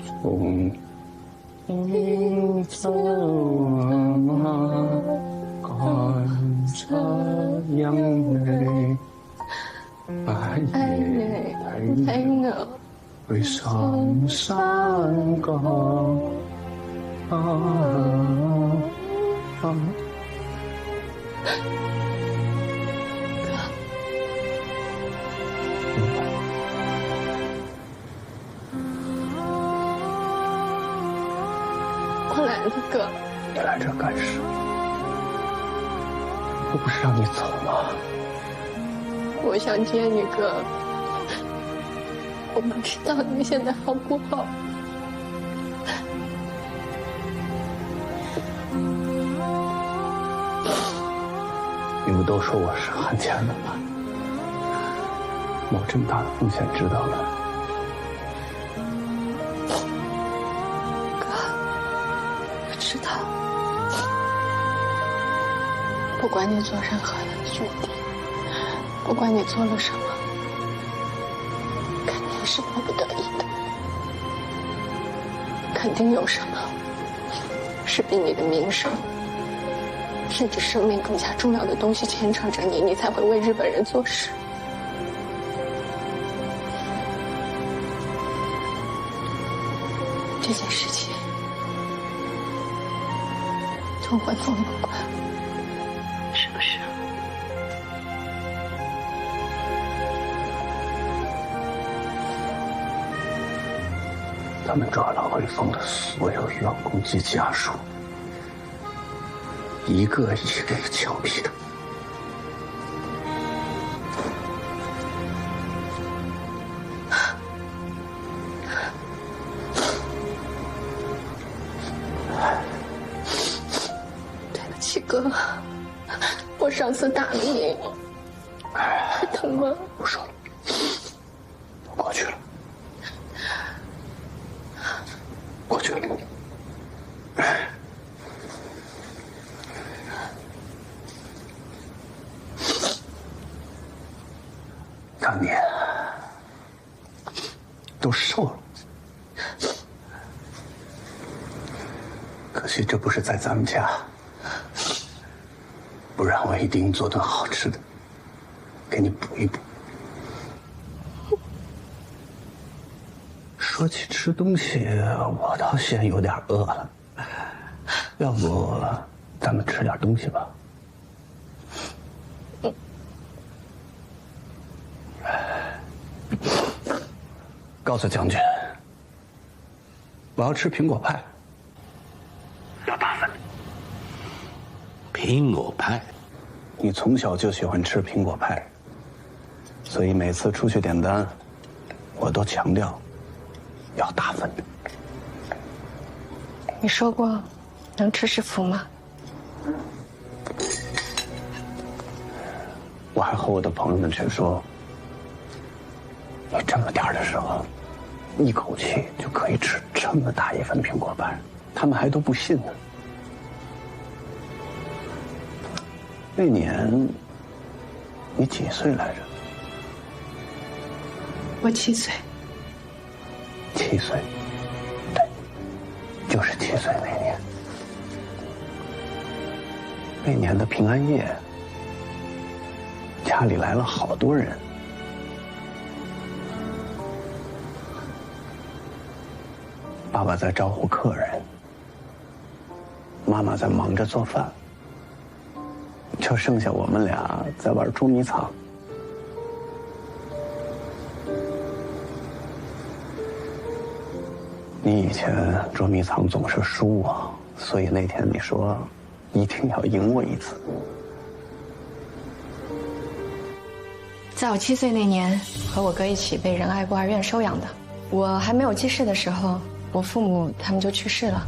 S10: 床，听奏阿媽看插音你，愛你睇我去上山歌。我来了，哥。
S4: 你来这干什么？我不是让你走吗？
S10: 我想见你，哥。我不知道你现在好不好。
S4: 你们都说我是汉奸的吧？冒这么大的风险知道了。
S10: 知道，不管你做任何的决定，不管你做了什么，肯定是迫不得已的，肯定有什么是比你的名声，甚至生命更加重要的东西牵扯着你，你才会为日本人做事。这件事情从会放不过，是不是？
S17: 他们抓了汇丰的所有员工及家属，一个一个枪毙的。
S10: 对不起，哥，我上次打了你，还疼吗？
S17: 不说了，过去了。过去了。看你都瘦了，可惜这不是在咱们家，不然我一定做顿好吃的，给你补一补。说起吃东西，我倒先有点饿了，要不咱们吃点东西吧？告诉将军，我要吃苹果派，要大份。
S2: 苹果派，
S17: 你从小就喜欢吃苹果派，所以每次出去点单，我都强调要大份的。
S10: 你说过能吃是福吗？
S17: 我还和我的朋友们去说，你这么点的时候，一口气就可以吃这么大一份苹果派，他们还都不信呢。那年你几岁来着
S10: 我7岁。
S17: 7岁，对，就是7岁那年。那年的平安夜，家里来了好多人。爸爸在招呼客人，妈妈在忙着做饭，就剩下我们俩在玩捉迷藏。你以前捉迷藏总是输我，所以那天你说一定要赢我一次。
S10: 在我7岁那年，和我哥一起被仁爱孤儿院收养的。我还没有记事的时候，我父母他们就去世了。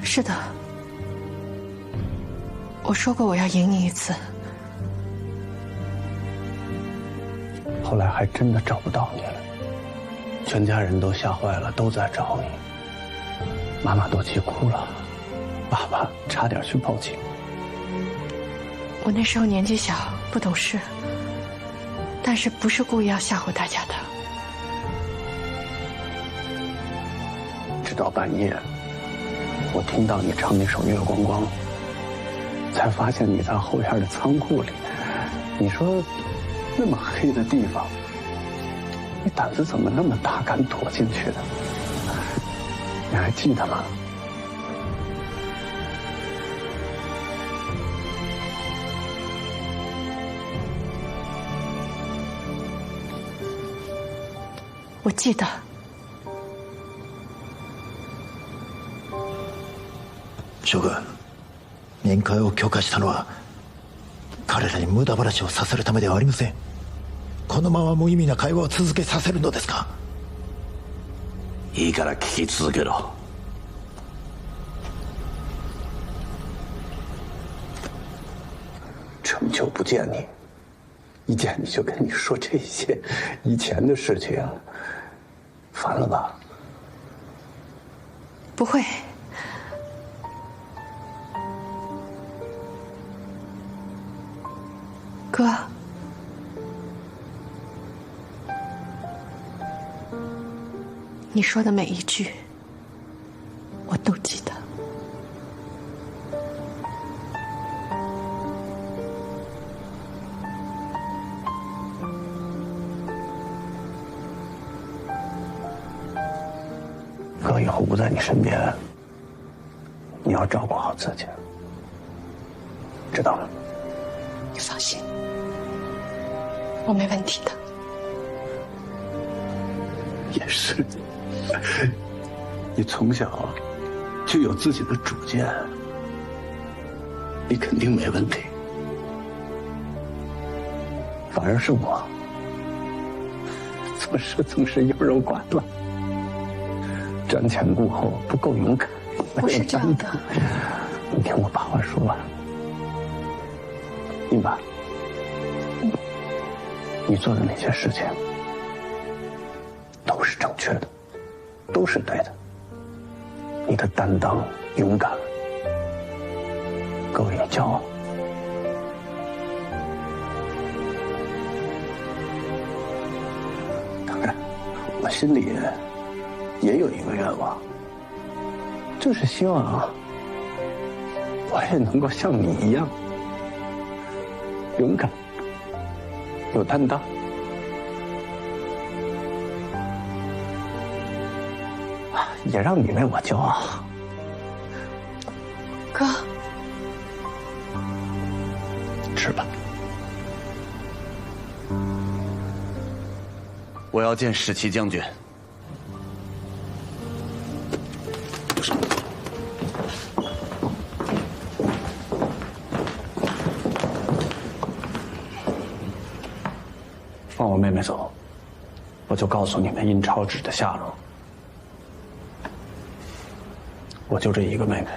S10: 是的，我说过我要赢你一次。
S17: 后来还真的找不到你了，全家人都吓坏了，都在找你。妈妈都气哭了，爸爸差点去报警。
S10: 我那时候年纪小，不懂事，但是不是故意要吓唬大家的。
S17: 直到半夜，我听到你唱那首《月光光》，才发现你在后院的仓库里。你说，那么黑的地方，你胆子怎么那么大，敢躲进去的？你还记得吗？
S10: 我记得。
S14: 諸君、面会を許可したのは彼らに無駄話をさせるためではありません。このまま無意味な会話を続けさせるのですか？
S2: いいから聞き続けろ。
S17: 这么久不见你，一见你就跟你说这些以前的事情，烦了吧？
S10: 不会。哥，你说的每一句，我都记得。
S17: 到以后不在你身边，你要照顾好自己，知道吗？
S10: 你放心，我没问题的。
S17: 也是，你从小就有自己的主见，你肯定没问题。反而是我，做事总是优柔寡断，瞻前顾后，不够勇敢。
S10: 不是这样的。
S17: 你听我把话说完。英爸，你做的那些事情都是正确的，都是对的。你的担当、勇敢，够你骄傲。当然，我心里也有一个愿望，就是希望我也能够像你一样勇敢、有担当。也让你为我骄傲，
S10: 哥。
S17: 吃吧。我要见史奇将军。放我妹妹走，我就告诉你们印钞纸的下落。我就这一个妹妹，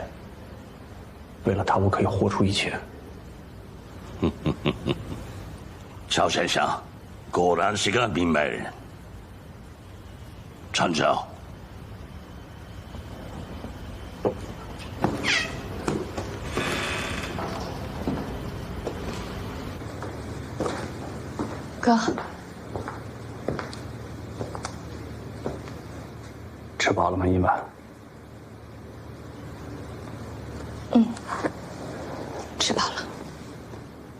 S17: 为了她，我可以豁出一切。
S2: 乔先生，果然是个明白人。参照。
S10: 哥，
S17: 吃饱了吗，一晚？
S10: 吃饱了。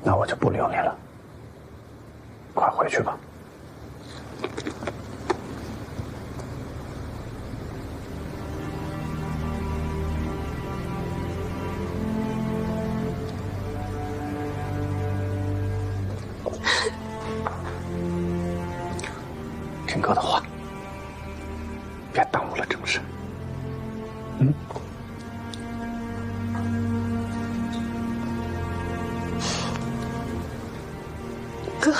S17: 那我就不留你了，快回去吧。听哥的话，别耽误了正事。
S10: 哥，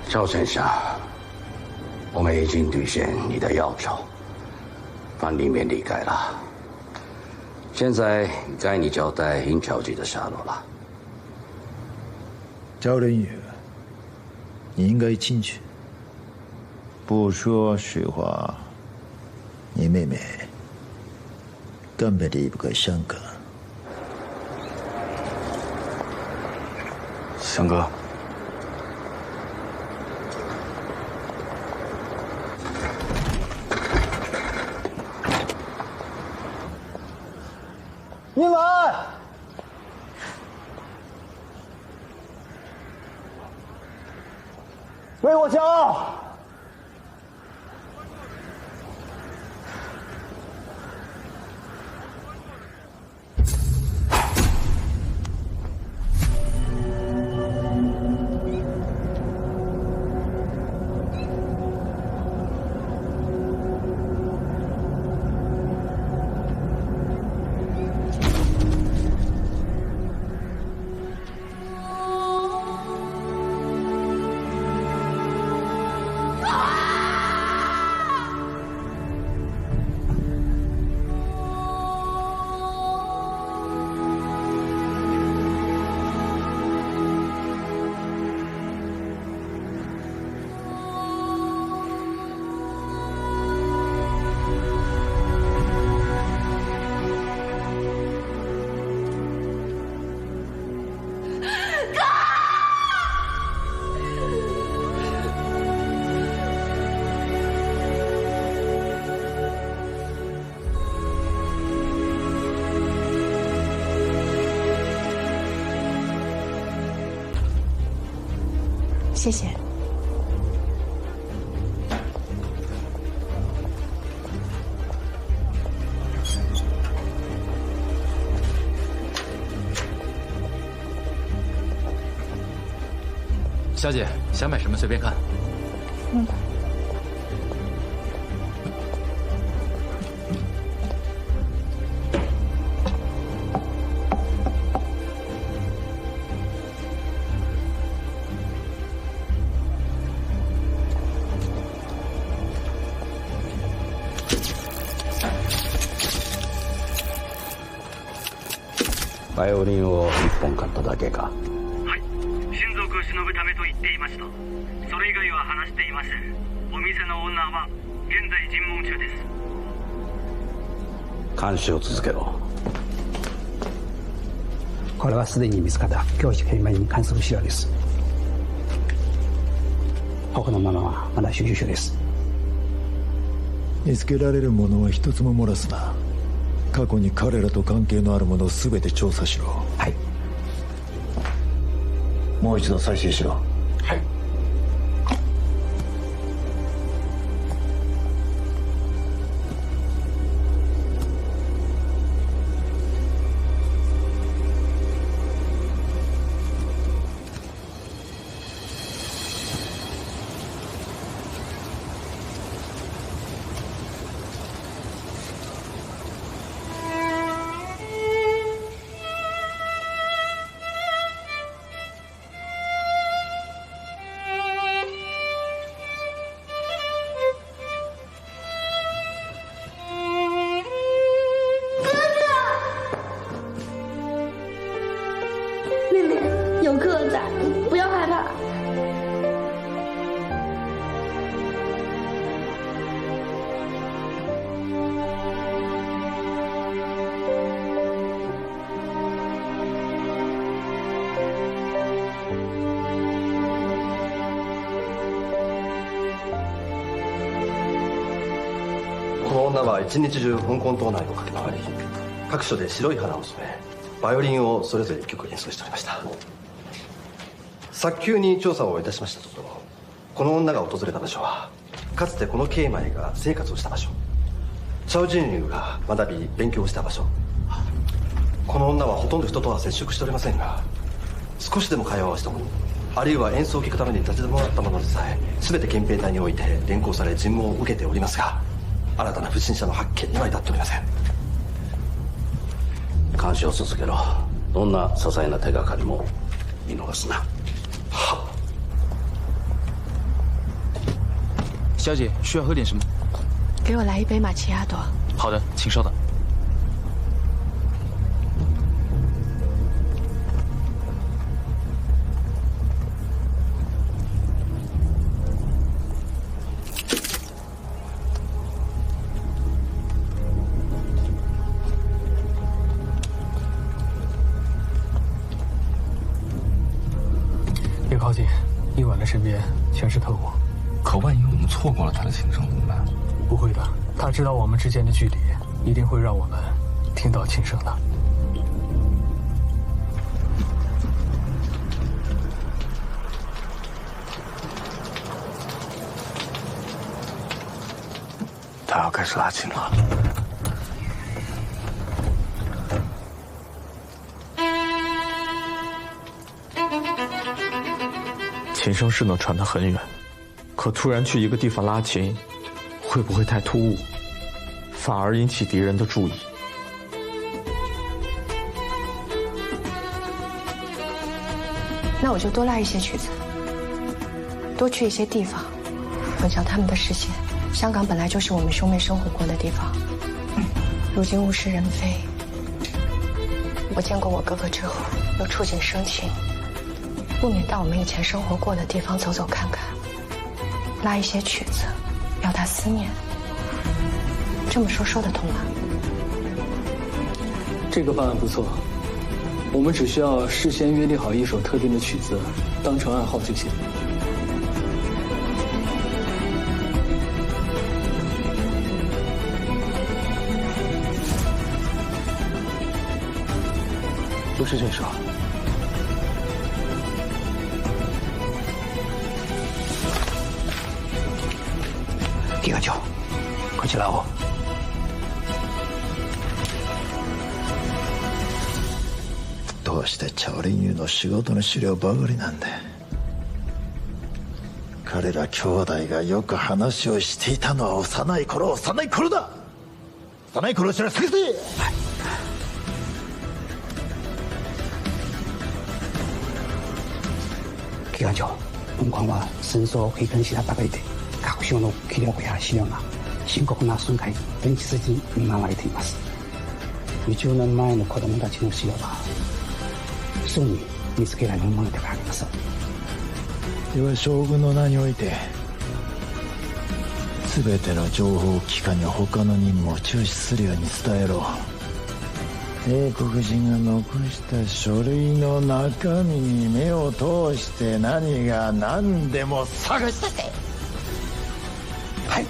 S2: 赵先生，我们已经兑现你的要求，范立勉离开了。现在该你交代印钞机的下落了。
S14: 赵仁宇，你应该进去。不说实话，你妹妹根本离不开香港。
S17: 翔哥。
S22: 英文，喂，为我骄傲。
S10: 谢谢。
S21: 小姐，想买什么随便看。
S10: 嗯。
S2: バイオリンを1本買っただけか。
S25: はい、親族を忍ぶためと言っていました。それ以外は話していません。お店のオーナーは現在尋問中です。
S2: 監視を続けろ。
S15: これはすでに見つかった教師権限に関する資料です。他のものはまだ収集中です。
S14: 見つけられるものは一つも漏らすな。過去に彼らと関係のあるものを全て調査しろ。
S15: はい。
S14: もう一度再生しろ。
S15: はい。
S18: 有客在，不要害怕。
S19: この女は一日中香港島内を駆け回り、各所で白い花を染め、バイオリンをそれぞれ1曲演奏しておりました。早急に調査をいたしましたところ、この女が訪れた場所はかつてこの慶米が生活をした場所、チャオ・ジンリュウが学び勉強をした場所。この女はほとんど人とは接触しておりませんが、少しでも会話をしたもの、あるいは演奏を聴くために立ち止まったものでさえ全て憲兵隊において連行され尋問を受けておりますが、新たな不審者の発見には至っておりません。
S2: 監視を続けろ。どんな些細な手がかりも見逃すな。
S21: 小姐，需要喝点什么？
S10: 给我来一杯玛奇亚朵。
S21: 好的，请稍等。
S9: 别靠近，伊婉的身边全是特务。
S12: 可万一我们错过了他的琴声怎么办？
S9: 不会的，他知道我们之间的距离，一定会让我们听到琴声的。
S16: 他要开始拉琴了。
S4: 琴声是能传得很远，可突然去一个地方拉琴，会不会太突兀，反而引起敌人的注意？
S10: 那我就多拉一些曲子，多去一些地方，混淆他们的视线。香港本来就是我们兄妹生活过的地方，如今物是人非。我见过我哥哥之后，又触景生情，不免到我们以前生活过的地方走走看看，拉一些曲子，表达思念。这么说得通吗？
S9: 这个方案不错，我们只需要事先约定好一首特定的曲子，当成暗号就行。
S16: 不是这首。
S15: 機関長、こちらを。
S14: どうしてチャオリンユの仕事の資料ばかりなんだ。彼ら兄弟がよく話をしていたのは幼い頃だ。幼い頃知らせて。
S15: 機関長、本館は戦争を経験したばかりで各省の記録や資料が深刻な損壊現実に見舞われています。20年前の子供たちの資料はすぐに見つけられるものではありません。
S14: では将軍の名において全ての情報機関に他の任務を中止するように伝えろ。英国人が残した書類の中身に目を通して何が何でも探し出せ。
S15: はい。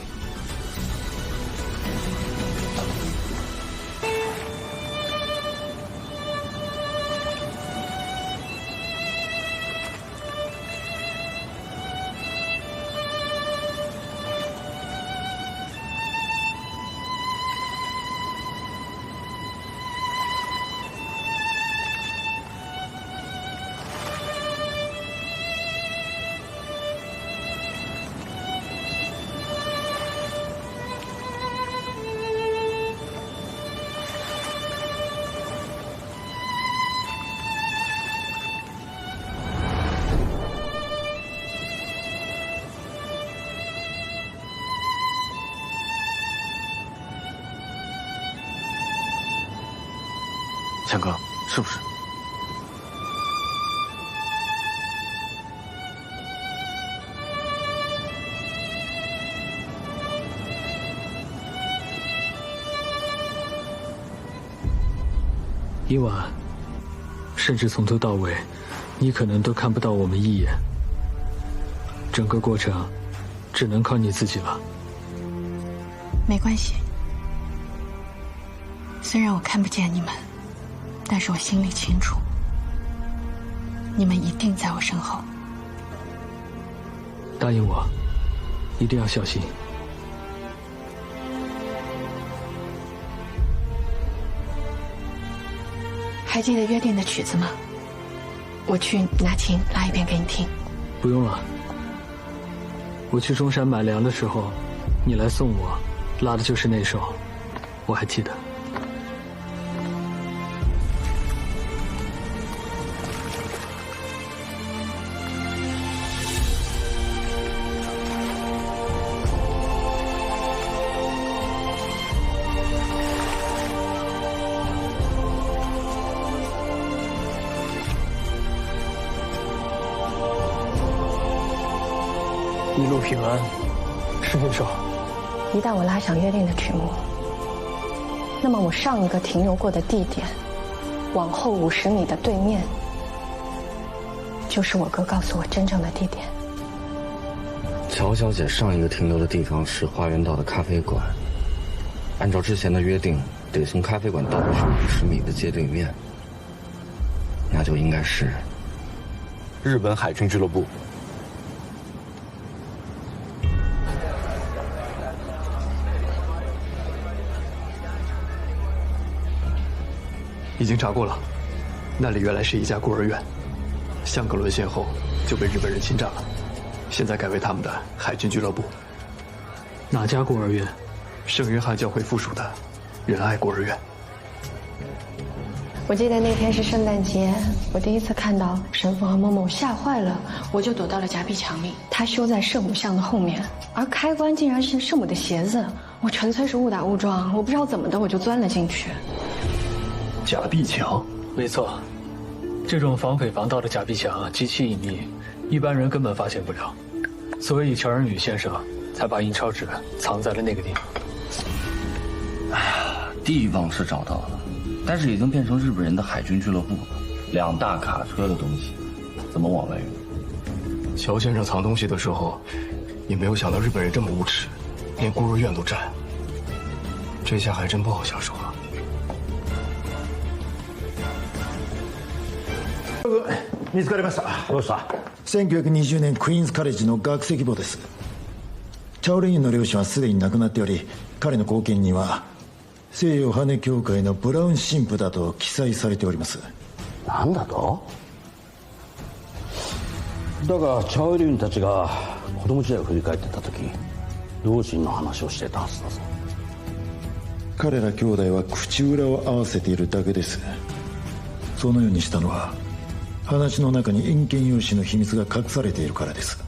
S4: 强哥，是不是？
S9: 今晚，甚至从头到尾，你可能都看不到我们一眼。整个过程，只能靠你自己了。
S10: 没关系，虽然我看不见你们，但是我心里清楚，你们一定在我身后。
S9: 答应我，一定要小心。
S10: 还记得约定的曲子吗？我去拿琴拉一遍给你听。
S9: 不用了，我去中山买粮的时候，你来送我，拉的就是那首，我还记得。
S4: 一路平安，是这首。
S10: 一旦我拉响约定的曲目，那么我上一个停留过的地点，往后50米的对面，就是我哥告诉我真正的地点。
S12: 乔小姐上一个停留的地方是花园道的咖啡馆，按照之前的约定，得从咖啡馆倒回去50米的街对面，那就应该是
S11: 日本海军俱乐部。
S4: 已经查过了，那里原来是一家孤儿院，香格伦陷后就被日本人侵占了，现在改为他们的海军俱乐部。
S9: 哪家孤儿院？
S4: 圣约翰教会附属的仁爱孤儿院。
S10: 我记得那天是圣诞节，我第一次看到神父和某某，吓坏了，我就躲到了夹壁墙里。他修在圣母像的后面，而开关竟然是圣母的鞋子。我纯粹是误打误撞，我不知道怎么的我就钻了进去。
S4: 夹壁墙？
S9: 没错，这种防匪防盗的夹壁墙极其隐秘，一般人根本发现不了，所以乔仁宇先生才把印钞纸藏在了那个地方。
S12: 地方是找到了，但是已经变成日本人的海军俱乐部了，2大卡车的东西，怎么往外运？
S4: 乔先生藏东西的时候，也没有想到日本人这么无耻，连孤儿院都占。这下还真不好下手啊。
S1: 見つかりました。どうした？
S14: 1920年クイーンズカレッジの学籍簿です。チャオレンユの両親はすでに亡くなっており、彼の後見には西洋羽教会のブラウン神父だと記載されております。
S2: なんだと？だがチャオレンたちが子供時代を振り返ってた時、両親の話をしてたはずだぞ。
S14: 彼ら兄弟は口裏を合わせているだけです。そのようにしたのは話の中に隠見用紙の秘密が隠されているからです。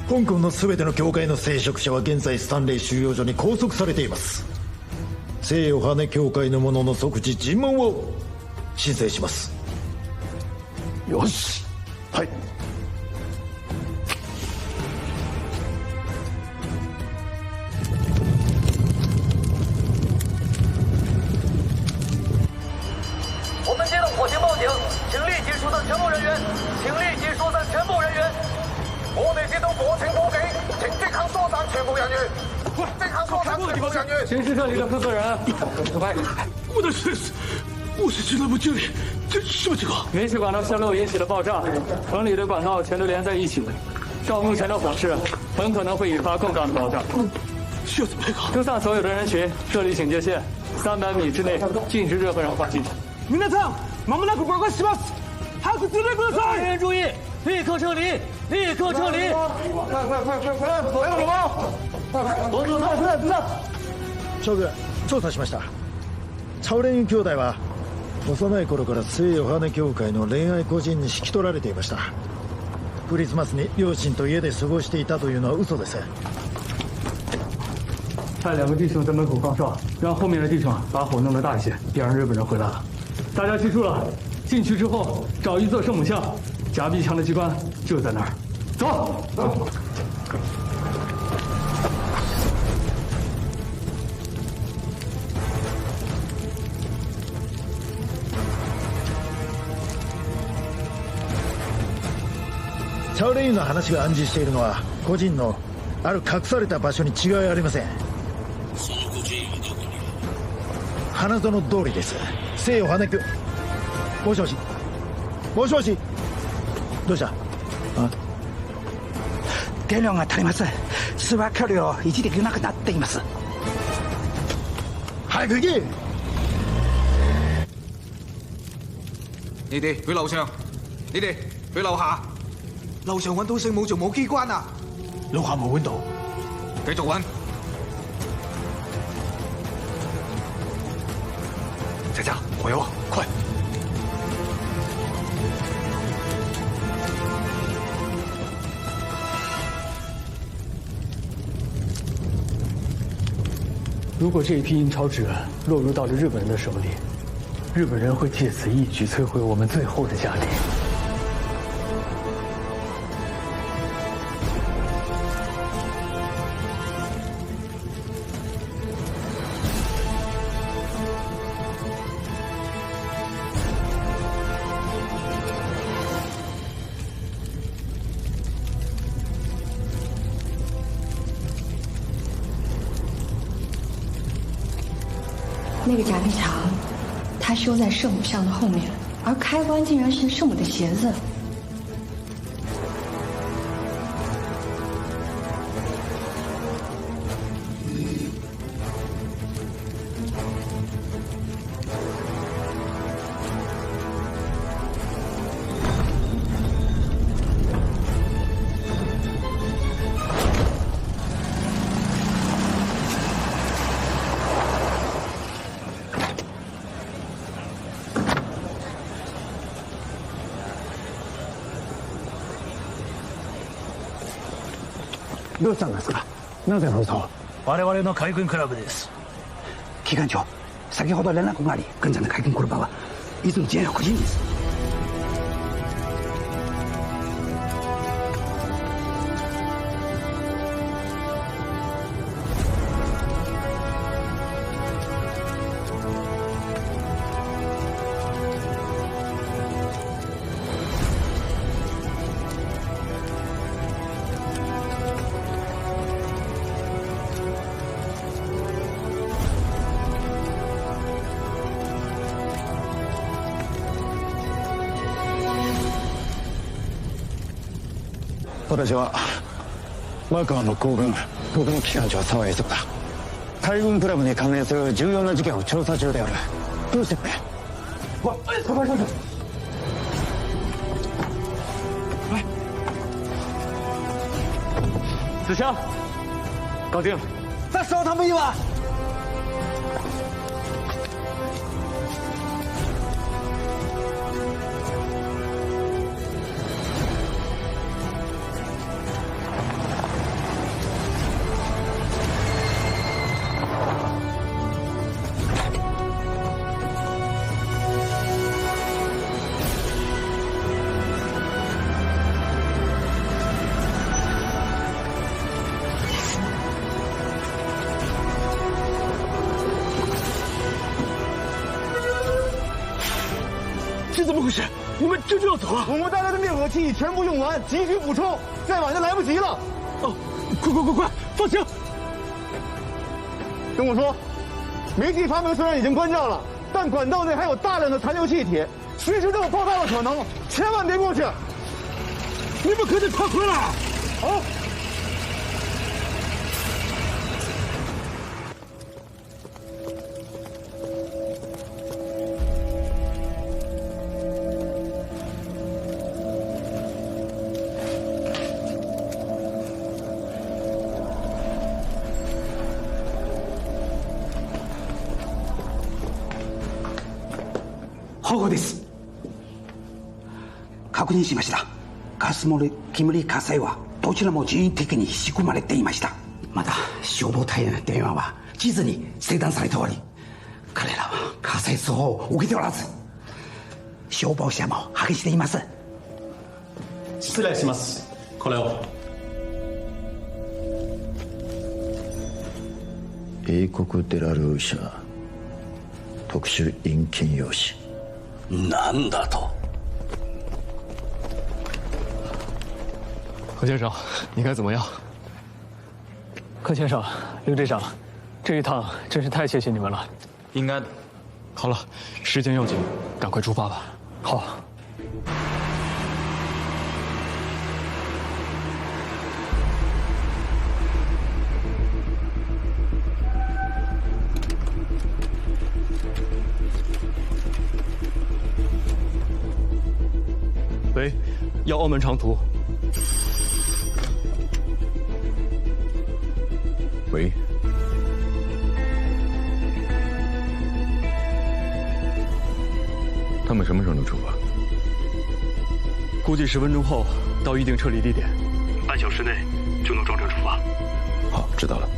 S14: 香港の全ての教会の聖職者は現在スタンレー収容所に拘束されています。西洋羽教会の者の即時尋問を申請します。
S2: よし。
S14: はい。
S3: 我们接到火警报警，请立即疏散全部人员，请立即疏散全部人员。我们接到火警报警，请即刻疏散全部人员，即刻疏散全部人员。
S9: 谁是这里的负责人？
S3: 喂，
S16: 我的是我是俱乐部经理，这什么情况？
S9: 煤气管道泄漏引起的爆炸，城里的管道全都连在一起了。照目前的火势，很可能会引发更大的爆炸。
S16: 需要怎么配合？
S9: 疏散所有的人群，设立警戒线，300米之内禁止任何人滑进。
S3: 皆さん、まもなく爆発します。早く進んでください。人员注意，立刻撤离，立刻撤离！快！左右手包！
S14: 将軍、調査しました。チャオレンユ兄弟は幼い頃から西洋羽教会の恋愛孤児に引き取られていました。クリスマスに両親と家で過ごしていたというのは嘘です。
S9: 派2个弟兄在门口放哨，让后面的弟兄把火弄得大一些，别让日本人回来了。大家记住了，进去之后找一座圣母像，夹壁墙的机关就在那儿。走。
S14: チャオレンユの話が暗示しているのは個人のある隠された場所に違いありません。
S3: その個人はどこに？
S14: 花園通りです。西洋羽教。もしもし。もしもし。どうした？あ？
S15: 電量が足りません。通話距離を維持できなくなっています。
S14: 早く行け！
S21: 你哋去樓上，你哋去樓下。樓上揾到聖母像冇機關啊！
S16: 樓下冇揾到，
S21: 繼續揾。
S16: 仔仔，我有啊，快！
S9: 如果这一批印钞纸落入到了日本人的手里，日本人会借此一举摧毁我们最后的家里。
S10: 那个夹壁墙，它修在圣母像的后面，而开关竟然是圣母的鞋子。
S15: どうしたんですか。なぜ封鎖を。
S25: 我々の海軍クラブです。
S15: 機関長、先ほど連絡があり、現在の海軍クラブはいつも自衛個人です。
S22: 私はマカオの皇軍国務機関長沢江だ。海軍クラブに関連する重要な事件を調査中である。どうしてくれ。沢江さん。
S5: 子香，搞定。
S15: 再烧他们一碗。
S22: 这怎么回事？你们这就要走了？我们带来的灭火器全部用完，急需补充，再晚就来不及了。哦，快，放行！跟我说，煤气阀门虽然已经关掉了，但管道内还有大量的残留气体，随时都有爆炸的可能，千万别过去。你们可得快回来！好。
S15: 保護です。確認しました。ガス漏れ、煙、火災はどちらも人為的に仕組まれていました。また消防隊への電話は地図に切断されており、彼らは火災通報を受けておらず、消防車も激しています。
S5: 失礼します。これを。
S1: 英国デラルー社特殊陰金用紙。
S2: なんだと？
S9: 柯先生，你看怎么样？柯先生，刘队长，这一趟真是太谢谢你们了。
S5: 应该的。
S9: 好了，时间要紧，赶快出发吧。好。喂，要澳门长途。
S11: 喂，他们什么时候能出发？
S9: 估计10分钟后到预定撤离地点，半小时内就能装车出发。
S11: 好，知道了。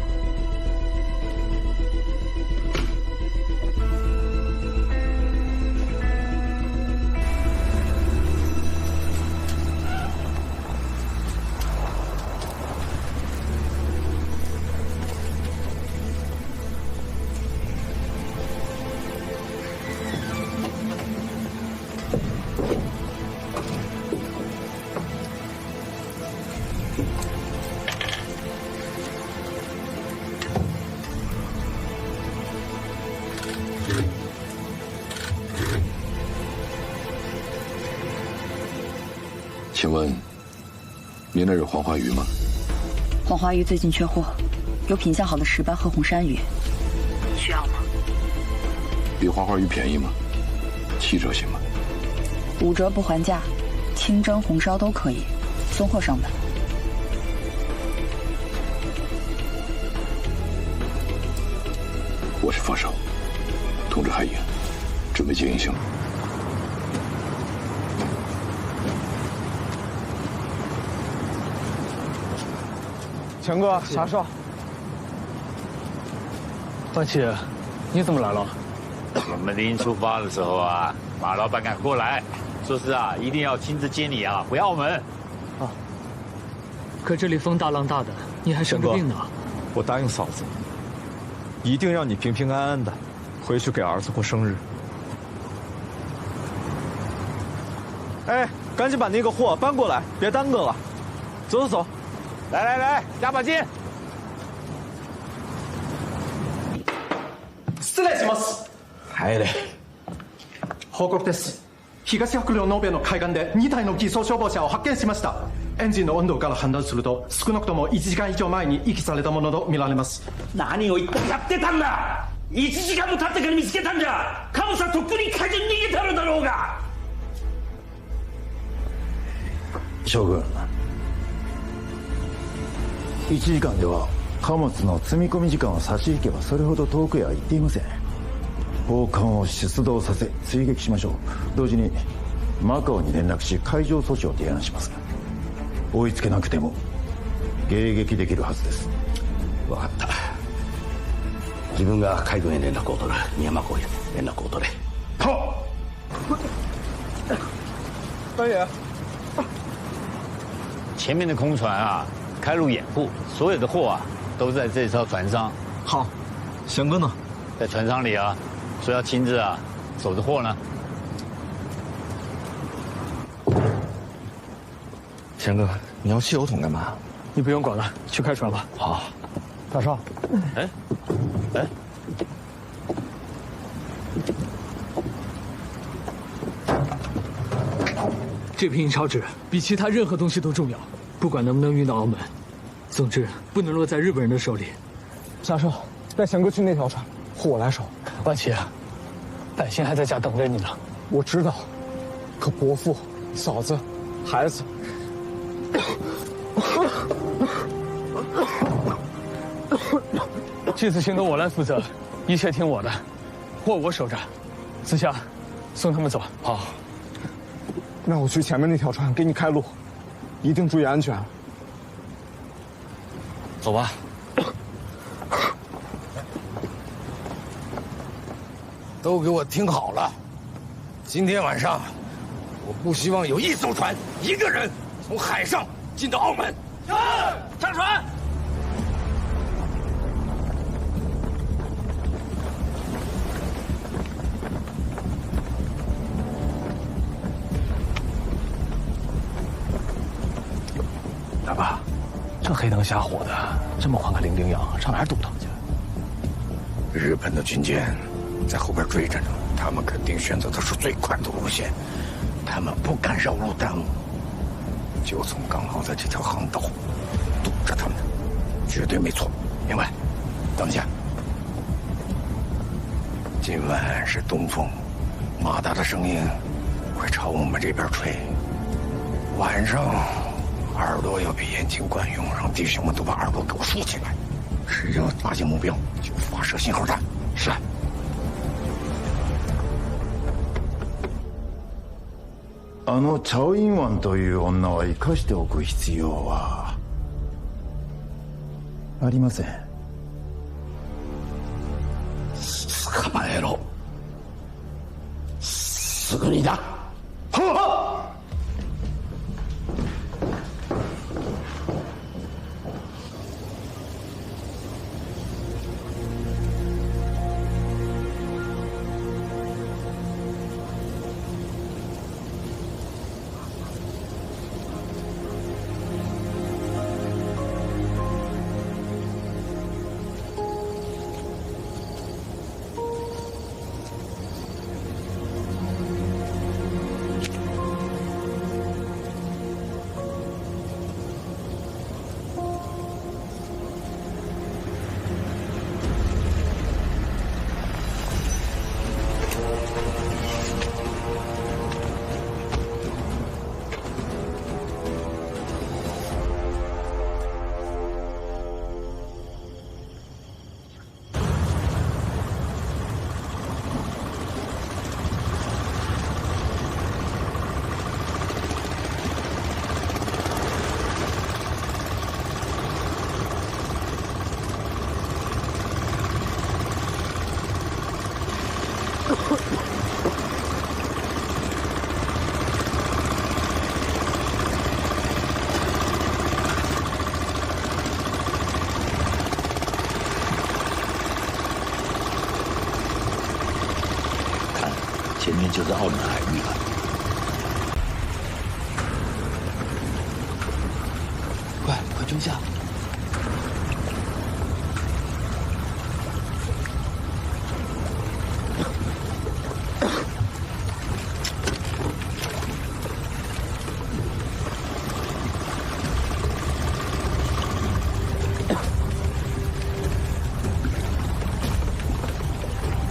S11: 请问，您那儿有黄花鱼吗？
S13: 黄花鱼最近缺货，有品相好的石斑和红山鱼，你需要吗？
S11: 比黄花鱼便宜吗？7折行吗
S13: ？5折不还价，清蒸、红烧都可以，送货上门。
S11: 我是放手，通知海营，准备接应行动。
S4: 钱哥，啥事？
S9: 万七，你怎么来了？
S6: 我们临出发的时候啊，马老板赶过来，说是啊，一定要亲自接你啊，回澳门。
S9: 啊。可这里风大浪大的，你还生着病呢。
S4: 我答应嫂子，一定让你平平安安的回去给儿子过生日。哎，赶紧把那个货搬过来，别耽搁了。走走走，
S6: 来，加把劲！
S5: 失礼します。
S6: 入れ。
S5: 報告です。東白陵ノーベの海岸で2体の偽装消防車を発見しました。エンジンの温度から判断すると少なくとも1時間以上前に遺棄されたものと見られます。
S2: 何を一体やってたんだ。1時間も経ってから見つけたんじゃ。カムサとっくに海上に逃げたのだろうが。
S1: 将軍、1時間では貨物の積み込み時間を差し引けばそれほど遠くへは行っていません。暴漢を出動させ追撃しましょう。同時にマカオに連絡し海上措置を提案します。追いつけなくても迎撃できるはずです。
S2: 分かった。自分が海軍へ連絡を取る。宮間港へ連絡を取れ。
S5: はっ。大爷。
S6: 前面的空船啊，开路掩护，所有的货啊都在这艘船上。
S4: 好，翔哥呢？
S6: 在船舱里啊，说要亲自啊守着货呢。
S12: 翔哥，你要汽油桶干嘛？
S9: 你不用管了，去开船吧。
S12: 好，
S9: 大少。
S6: 哎。
S9: 这瓶印钞纸比其他任何东西都重要，不管能不能运到澳门，总之不能落在日本人的手里。
S4: 夏少，带翔哥去那条船，货我来守。
S9: 万琪，百姓还在家等着你呢。
S4: 我知道，可伯父、嫂子、孩子，
S9: 这次行动我来负责，一切听我的，货我守着。子夏，送他们走。
S12: 好。
S4: 那我去前面那条船给你开路，一定注意安全。
S12: 走吧。
S8: 都给我听好了，今天晚上，我不希望有一艘船、一个人从海上进到澳门。
S2: 上船！
S16: 大爸，这黑灯瞎火的，这么宽个零丁洋，上哪儿堵趟去？
S8: 日本的军舰在后边追着呢，他们肯定选择的是最快的路线，他们不敢绕路耽误，就从刚好在这条航道堵着他们，绝对没错，明白？等一下，今晚是东风，马达的声音会朝我们这边吹，晚上。耳朵要比眼睛管用，让弟兄们都把耳朵给我竖起来。只要发现目标，就发射信号弹。是。
S1: チャオインワンという女は生かしておく必要はありません。
S2: 捕まえろ。すぐにだ。はっ。
S14: 看，前面就是澳门海域了。
S12: 快追下！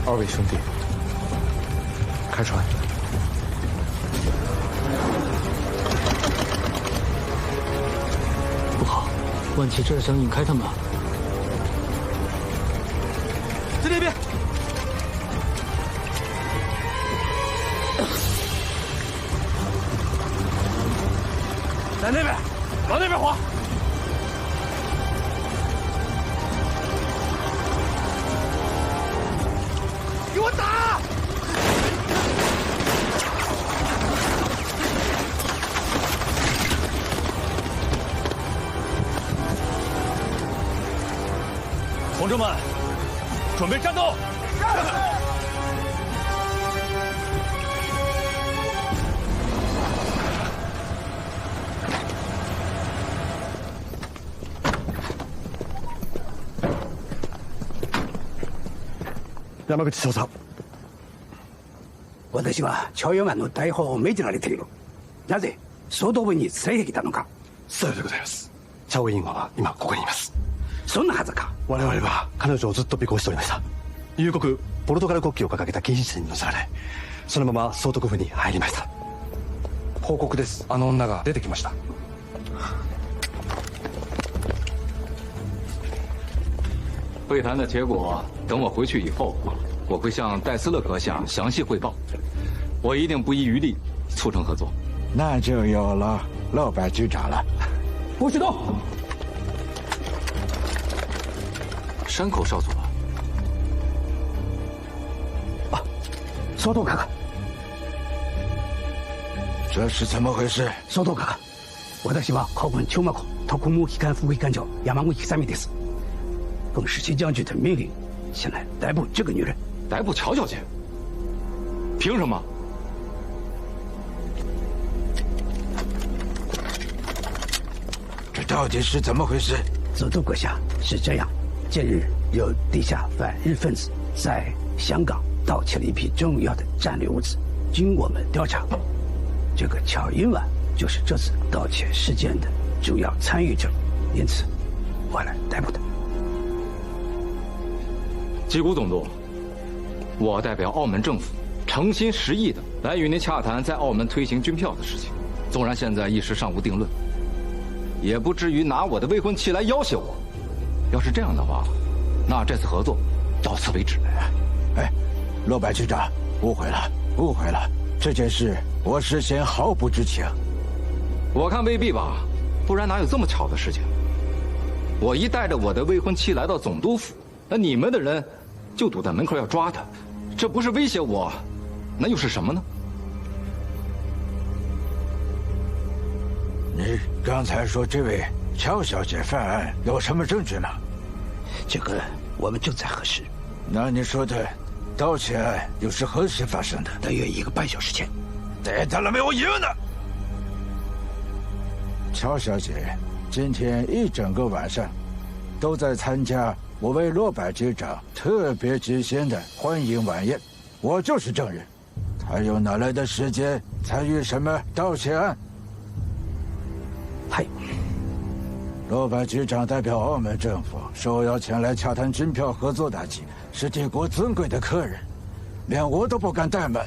S4: 二位兄弟，开船。
S9: 不好，万奇这是想引开他们。
S22: 在那边。在那边，往那边划。给我打！
S7: 同志们，准备战斗！
S22: 山口少佐。
S15: 私は朝陽湾の大砲を命じられている。なぜ総督部に連れてきたのか。
S22: そうでございます。チャオインゴは今ここにいます。
S15: そんなはずか。
S22: 我々は彼女をずっと尾行しておりました。夕刻ポルトガル国旗を掲げた禁止に乗せられ、そのまま総督府に入りました。
S19: 報告です。あの女が出てきました。
S17: 会谈的结果，等我回去以后，我会向戴斯勒阁下详细汇报。我一定不遗余力促成合作。
S14: 那就有了老白局长了。
S15: 不许动！
S17: 山口少佐。
S15: 啊，総督哥哥，
S14: 这是怎么回事？
S15: 総督哥哥，私は海軍長幕特務機関副機関長山口久美です。奉十七将军的命令，前来逮捕这个女人。
S17: 逮捕乔小姐？凭什么？
S14: 这到底是怎么回事？
S15: 总督阁下，是这样：近日有地下反日分子在香港盗窃了一批重要的战略物资，经我们调查，这个乔英婉就是这次盗窃事件的主要参与者，因此我来逮捕他。
S17: 吉谷总督，我代表澳门政府，诚心实意的来与您洽谈在澳门推行军票的事情。纵然现在一时尚无定论，也不至于拿我的未婚妻来要挟我。要是这样的话，那这次合作到此为止。
S14: 哎，罗白局长，误会了，误会了。这件事我事先毫不知情。
S17: 我看未必吧，不然哪有这么巧的事情？我一带着我的未婚妻来到总督府，那你们的人就堵在门口要抓她，这不是威胁我，那又是什么呢？
S14: 你刚才说这位乔小姐犯案有什么证据吗？
S15: 这个我们正在核实。
S14: 那你说的盗窃案又是何时发生的？
S15: 大约1个半小时前。
S14: 得了没有疑问的。乔小姐今天一整个晚上都在参加我为罗百局长特别举行的欢迎晚宴，我就是证人。她又哪来的时间参与什么盗窃案？
S15: 嗨，
S14: 罗百局长代表澳门政府受邀前来洽谈军票合作大计，是帝国尊贵的客人，连我都不敢怠慢。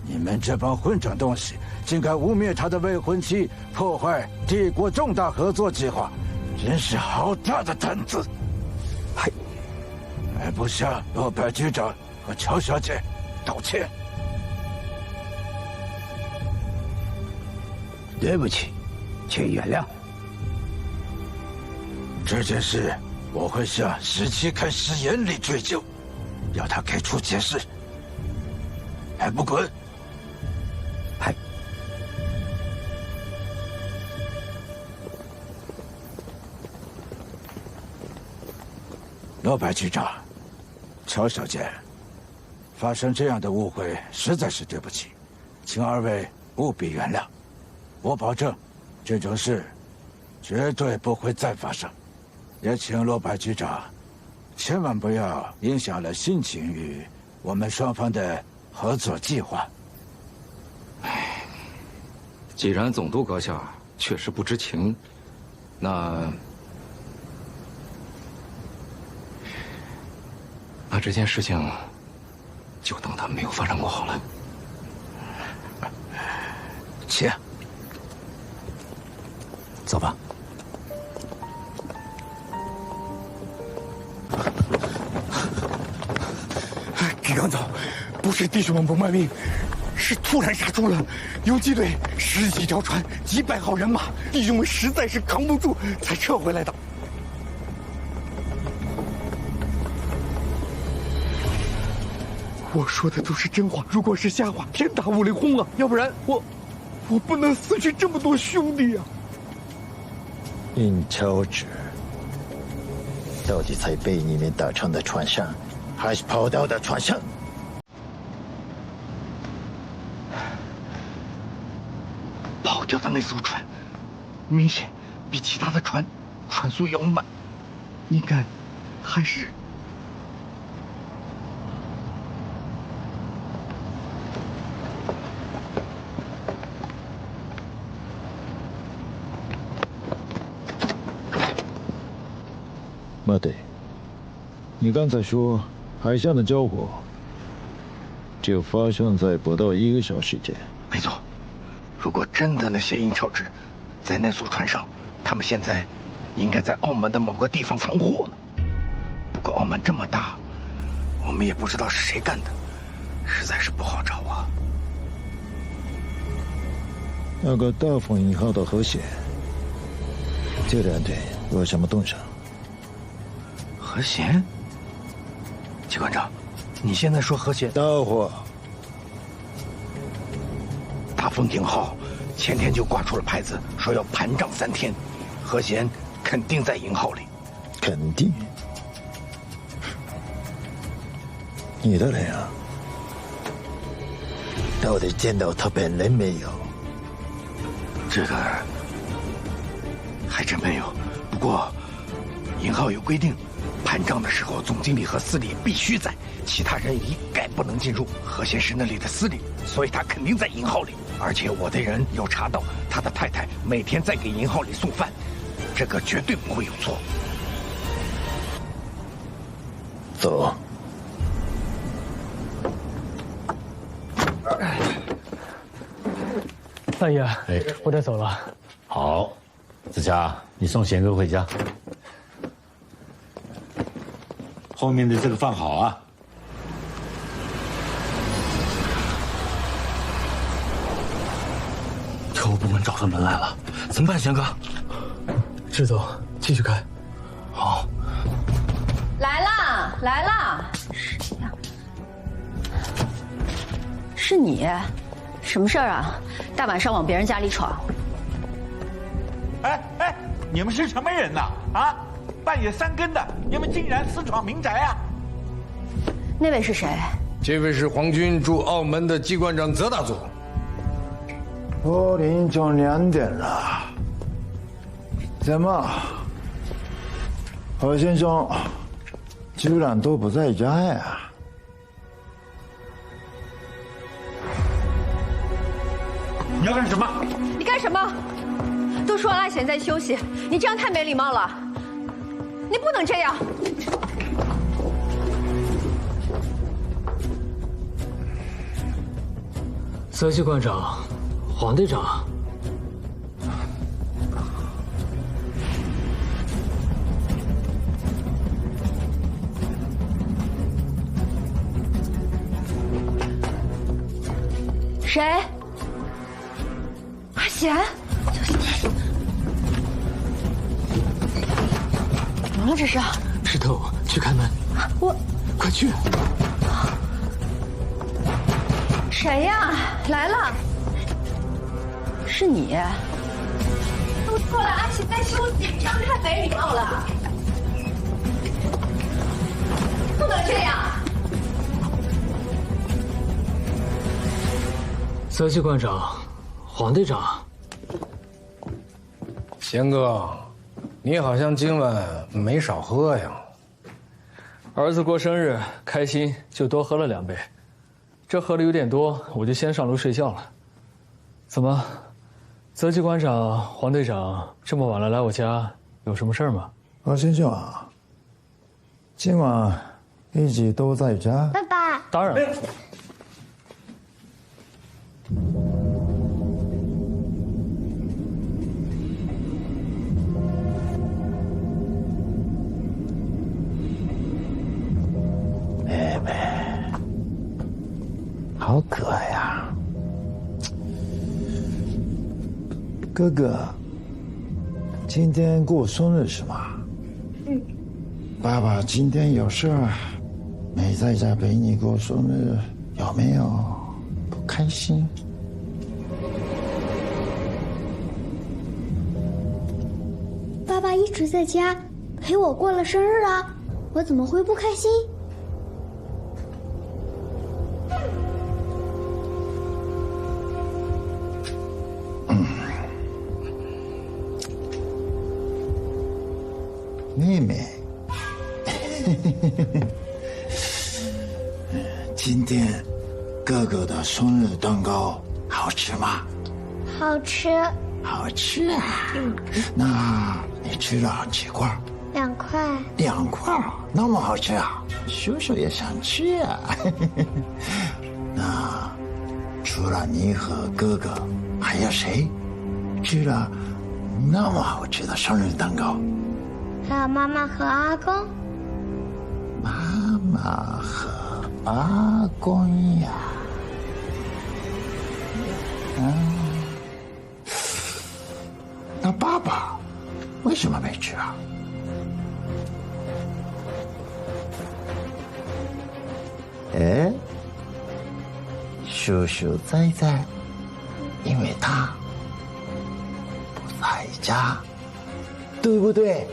S14: 你们这帮混账东西，竟敢污蔑他的未婚妻，破坏帝国重大合作计划，真是好大的胆子！
S15: 嗨，
S14: 还不向罗百局长和乔小姐道歉？
S15: 对不起，请原谅。
S14: 这件事我会向17开始严厉追究，要他给出解释。
S8: 还不滚！
S21: 嗨。罗白局长，乔小姐，发生这样的误会实在是对不起，请二位务必原谅。我保证，这种事绝对不会再发生。也请罗白局长千万不要影响了心情与我们双方的合作计划。
S17: 既然总督阁下确实不知情，那这件事情就当它没有发生过好了。
S21: 请，走吧。
S22: 李刚早，不是弟兄们不卖命，是突然杀出了游击队10几条船，几百号人马，弟兄们实在是扛不住，才撤回来的。我说的都是真话，如果是瞎话，天打五雷轰啊！要不然我不能失去这么多兄弟啊！
S14: 印钞纸到底在被你们打沉的船上，还是跑到的船上？
S22: 跑掉的那艘船，明显比其他的船速要慢，应该还是。
S14: 马得，你刚才说海上的交火就发生在不到1个小时前。
S22: 没错，如果真的那些印钞纸在那艘船上，他们现在应该在澳门的某个地方藏货呢。不过澳门这么大，我们也不知道是谁干的，实在是不好找啊。
S14: 那个大风1号的河蟹，这2队有什么动向？
S22: 和弦，机关长，你现在说和弦？
S14: 大火。
S22: 大风营号前天就挂出了牌子，说要盘涨3天，和弦肯定在营号里。
S14: 肯定？你的人啊，到底见到他本人没有？
S22: 这个还真没有。不过营号有规定，盘账的时候，总经理和司理必须在，其他人一概不能进入。和弦是那里的司理，所以他肯定在营号里。而且我的人有查到，他的太太每天在给营号里送饭，这个绝对不会有错。
S14: 走。
S9: 大爷，我得走了。
S7: 好，子嘉，你送贤哥回家。后面的这个放好啊。
S25: 特务部门找上门来了，怎么办，贤哥？
S9: 志总，继续开。
S25: 好。
S3: 来啦，来啦！谁呀？是你？什么事儿啊？大晚上往别人家里闯？
S21: 哎，你们是什么人呐？啊，半夜3更的，你们竟然私闯民宅啊！
S3: 那位是谁？
S18: 这位是皇军驻澳门的机关长泽大佐。
S1: 我临终2点了，怎么，何先生居然都不在家呀？
S21: 你要干什么？
S3: 你干什么？都说阿贤在休息，你这样太没礼貌了，你不能这样。
S9: 泽机关长，黄队长，
S3: 谁？阿贤，怎么了？这是？
S9: 是特务，去开门。
S3: 我，
S9: 快去！
S3: 谁呀？来了，是你。都说了，阿喜在休息，这样太没礼貌了，不能这样。
S9: 泽机关长，黄队长，
S18: 贤哥，你好像今晚没少喝呀。
S9: 儿子过生日，开心就多喝了2杯，这喝的有点多，我就先上楼睡觉了。怎么，泽机关长、黄队长这么晚了来我家，有什么事儿吗？
S1: 先生啊，今晚一直都在家？
S10: 爸爸，
S9: 当然了。
S1: 妹妹，好可爱呀！哥哥，今天过生日是吗？
S10: 嗯。
S1: 爸今天有事儿，没在家陪你过生日，有没有不开心？
S10: 爸爸一直在家陪我过了生日啊，我怎么会不开心？
S1: 妹妹，今天哥哥的生日蛋糕好吃吗？
S10: 好吃。
S1: 好吃啊！那你吃了几块
S10: ？2块。
S1: 2块，那么好吃啊！叔叔也想吃啊。那除了你和哥哥，还有谁吃了那么好吃的生日蛋糕？
S10: 还有妈妈和阿公。
S1: 妈妈和阿公呀，那爸爸为什么没吃啊？哎，叔叔在，因为他不在家，对不对？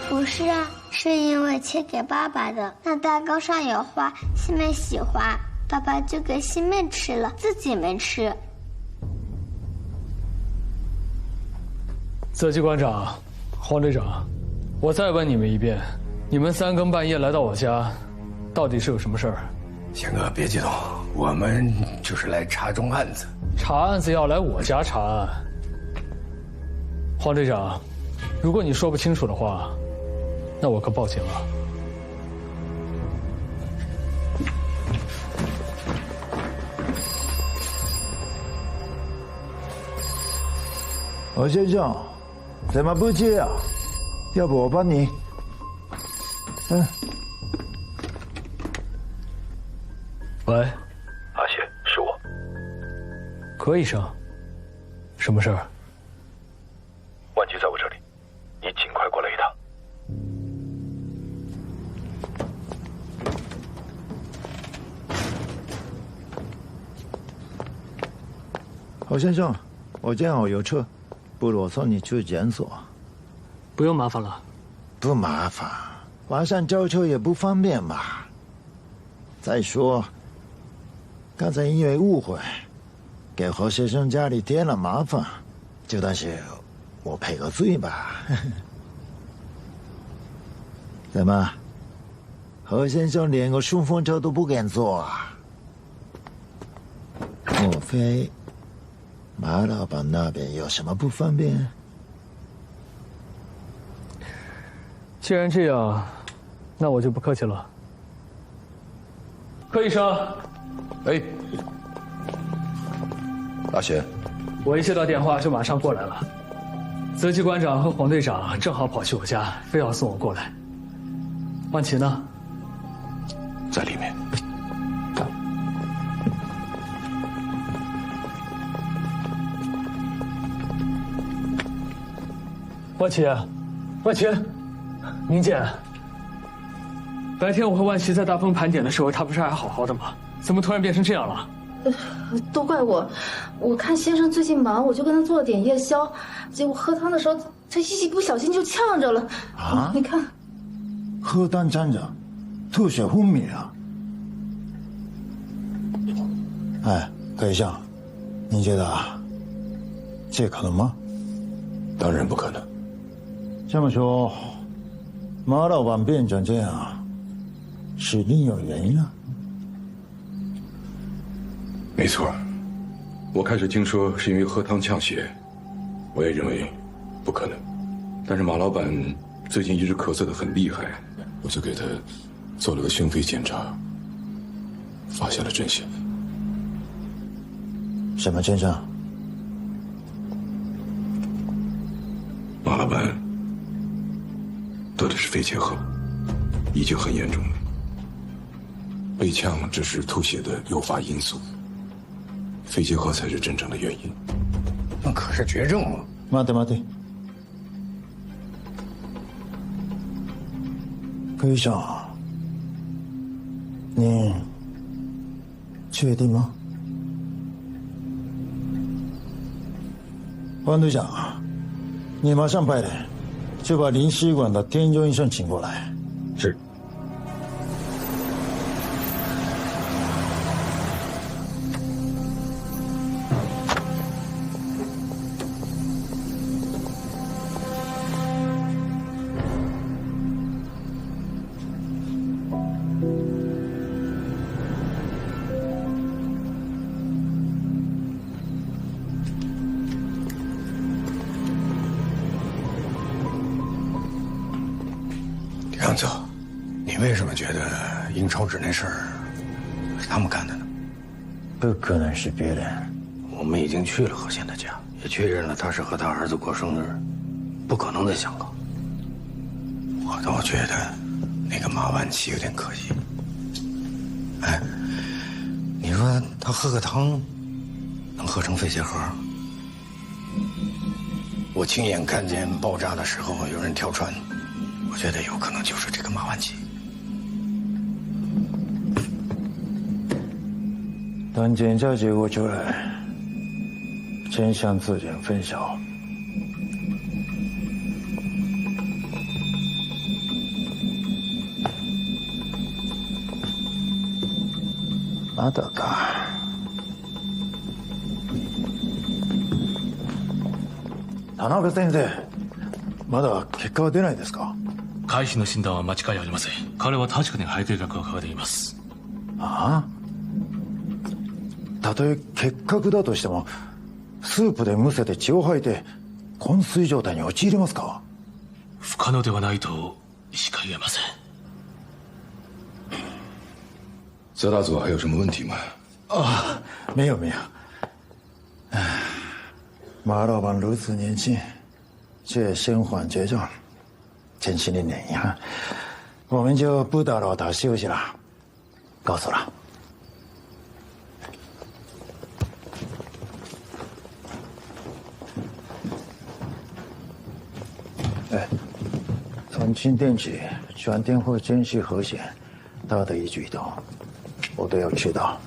S10: 不是啊，是因为切给爸爸的。那蛋糕上有花，西妹喜欢，爸爸就给西妹吃了，自己没吃。
S9: 泽机关长，黄队长，我再问你们一遍，你们3更半夜来到我家，到底是有什么事儿？
S18: 贤哥，别激动，我们就是来查重案子。
S9: 查案子要来我家查案。黄队长，如果你说不清楚的话，那我可报警了。
S1: 何先生，怎么不接啊？要不我帮你。
S9: 喂，
S7: 阿邪，是我。
S9: 柯医生，什么事儿？
S7: 万吉在我这里，你尽快过来一趟。
S1: 何先生，我正好有车，不如我送你去检所。
S9: 不用麻烦了。
S1: 不麻烦，晚上叫车也不方便吧？再说，刚才因为误会，给何先生家里添了麻烦，就当是我赔个罪吧。怎么，何先生连个顺风车都不敢坐啊？莫非马老板那边有什么不方便？
S9: 既然这样，那我就不客气了。柯医生，
S11: 哎，阿贤，
S9: 我一接到电话就马上过来了。泽机关长和黄队长正好跑去我家，非要送我过来。万琪呢？
S11: 在里面。
S9: 万琪，万晴，宁姐，白天我和万茜在大风盘点的时候，她不是还好好的吗？怎么突然变成这样了？
S5: 都怪我，我看先生最近忙，我就跟他做了点夜宵，结果喝汤的时候，他一不小心就呛着了。啊！你看，
S14: 喝汤呛着，吐血昏迷啊！哎，葛医生，你觉得这可能吗？
S11: 当然不可能。
S14: 这么说，马老板变成这样，是另有原因啊？
S11: 没错，我开始听说是因为喝汤呛血，我也认为不可能。但是马老板最近一直咳嗽得很厉害，我就给他做了个胸肺检查，发现了真相。
S14: 什么真相？
S11: 马老板得的是肺结核，已经很严重了。被呛只是吐血的诱发因素，肺结核才是真正的原因。
S8: 那可是绝症啊！
S14: 待て。葛医生，您确定吗？王队长，你马上派人就把林西馆的田中医生请过来。
S8: 是。杨子，你为什么觉得英超指那事儿是他们干的呢？
S14: 不可能是别人。
S8: 我们已经去了何贤的家，也确认了他是和他儿子过生日，不可能在香港。我倒觉得那个马万琪有点可疑。哎，你说他喝个汤能喝成肺结核？我亲眼看见爆炸的时候有人跳船，我觉得有可能就是这个马万琪。
S14: 等检查结果出来，真相自然分晓。まだか。田辺先生、まだ結果は出ないですか？
S9: 回避の診断は間違いありません。彼は確かに肺結核を抱えています。
S14: ああ？たとえ結核だとしても、スープでむせて血を吐いて昏睡状態に陥りますか？
S9: 不可能ではないとしか言えません。
S11: 泽大佐还有什么问题吗？
S14: 啊，没有。马老板如此年轻，却身患绝症，真是令人遗憾。我们就不打扰他休息了，告辞了。哎，从今天起，全天会监视何贤，他的一举一动，我都要知道。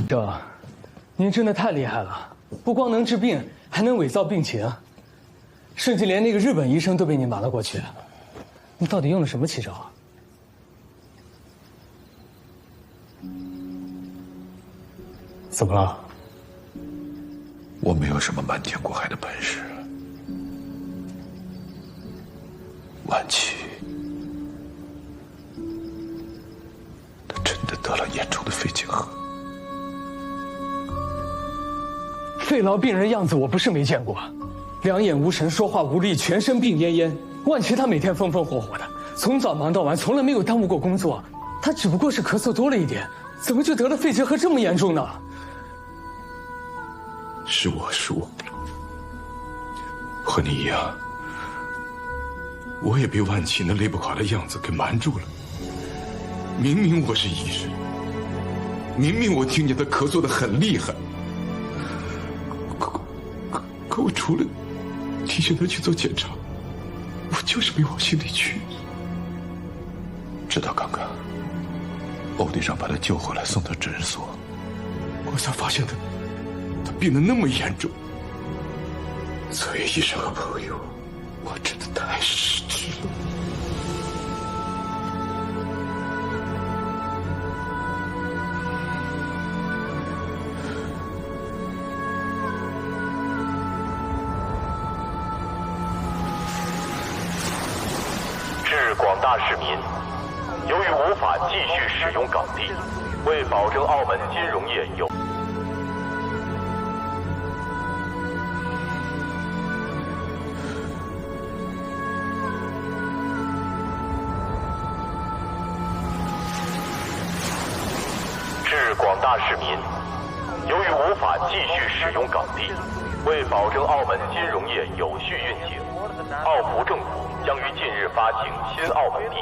S9: 这，您真的太厉害了，不光能治病，还能伪造病情，甚至连那个日本医生都被您瞒了过去。你到底用了什么奇招啊？怎么了？
S11: 我没有什么瞒天过海的本事。万琪，他真的得了严重的肺结核。
S9: 肺痨病人样子我不是没见过，两眼无神，说话无力，全身病恹恹。万琪他每天风风火火的，从早忙到晚，从来没有耽误过工作。他只不过是咳嗽多了一点，怎么就得了肺结核这么严重呢？
S11: 是我，和你一样，我也被万琪那累不垮的样子给瞒住了。明明我是医生，明明我听见他咳嗽得很厉害。可我除了提醒他去做检查，我就是没往心里去。直到刚刚，欧队长把他救回来，送到诊所，我才发现他病得那么严重。作为医生和朋友，我真的太失职了。
S6: 致广大市民，由于无法继续使用港币，为保证澳门金融业有。致广大市民，由于无法继续使用港币，为保证澳门金融业有序运行，澳葡政府将于近日发行新澳门币。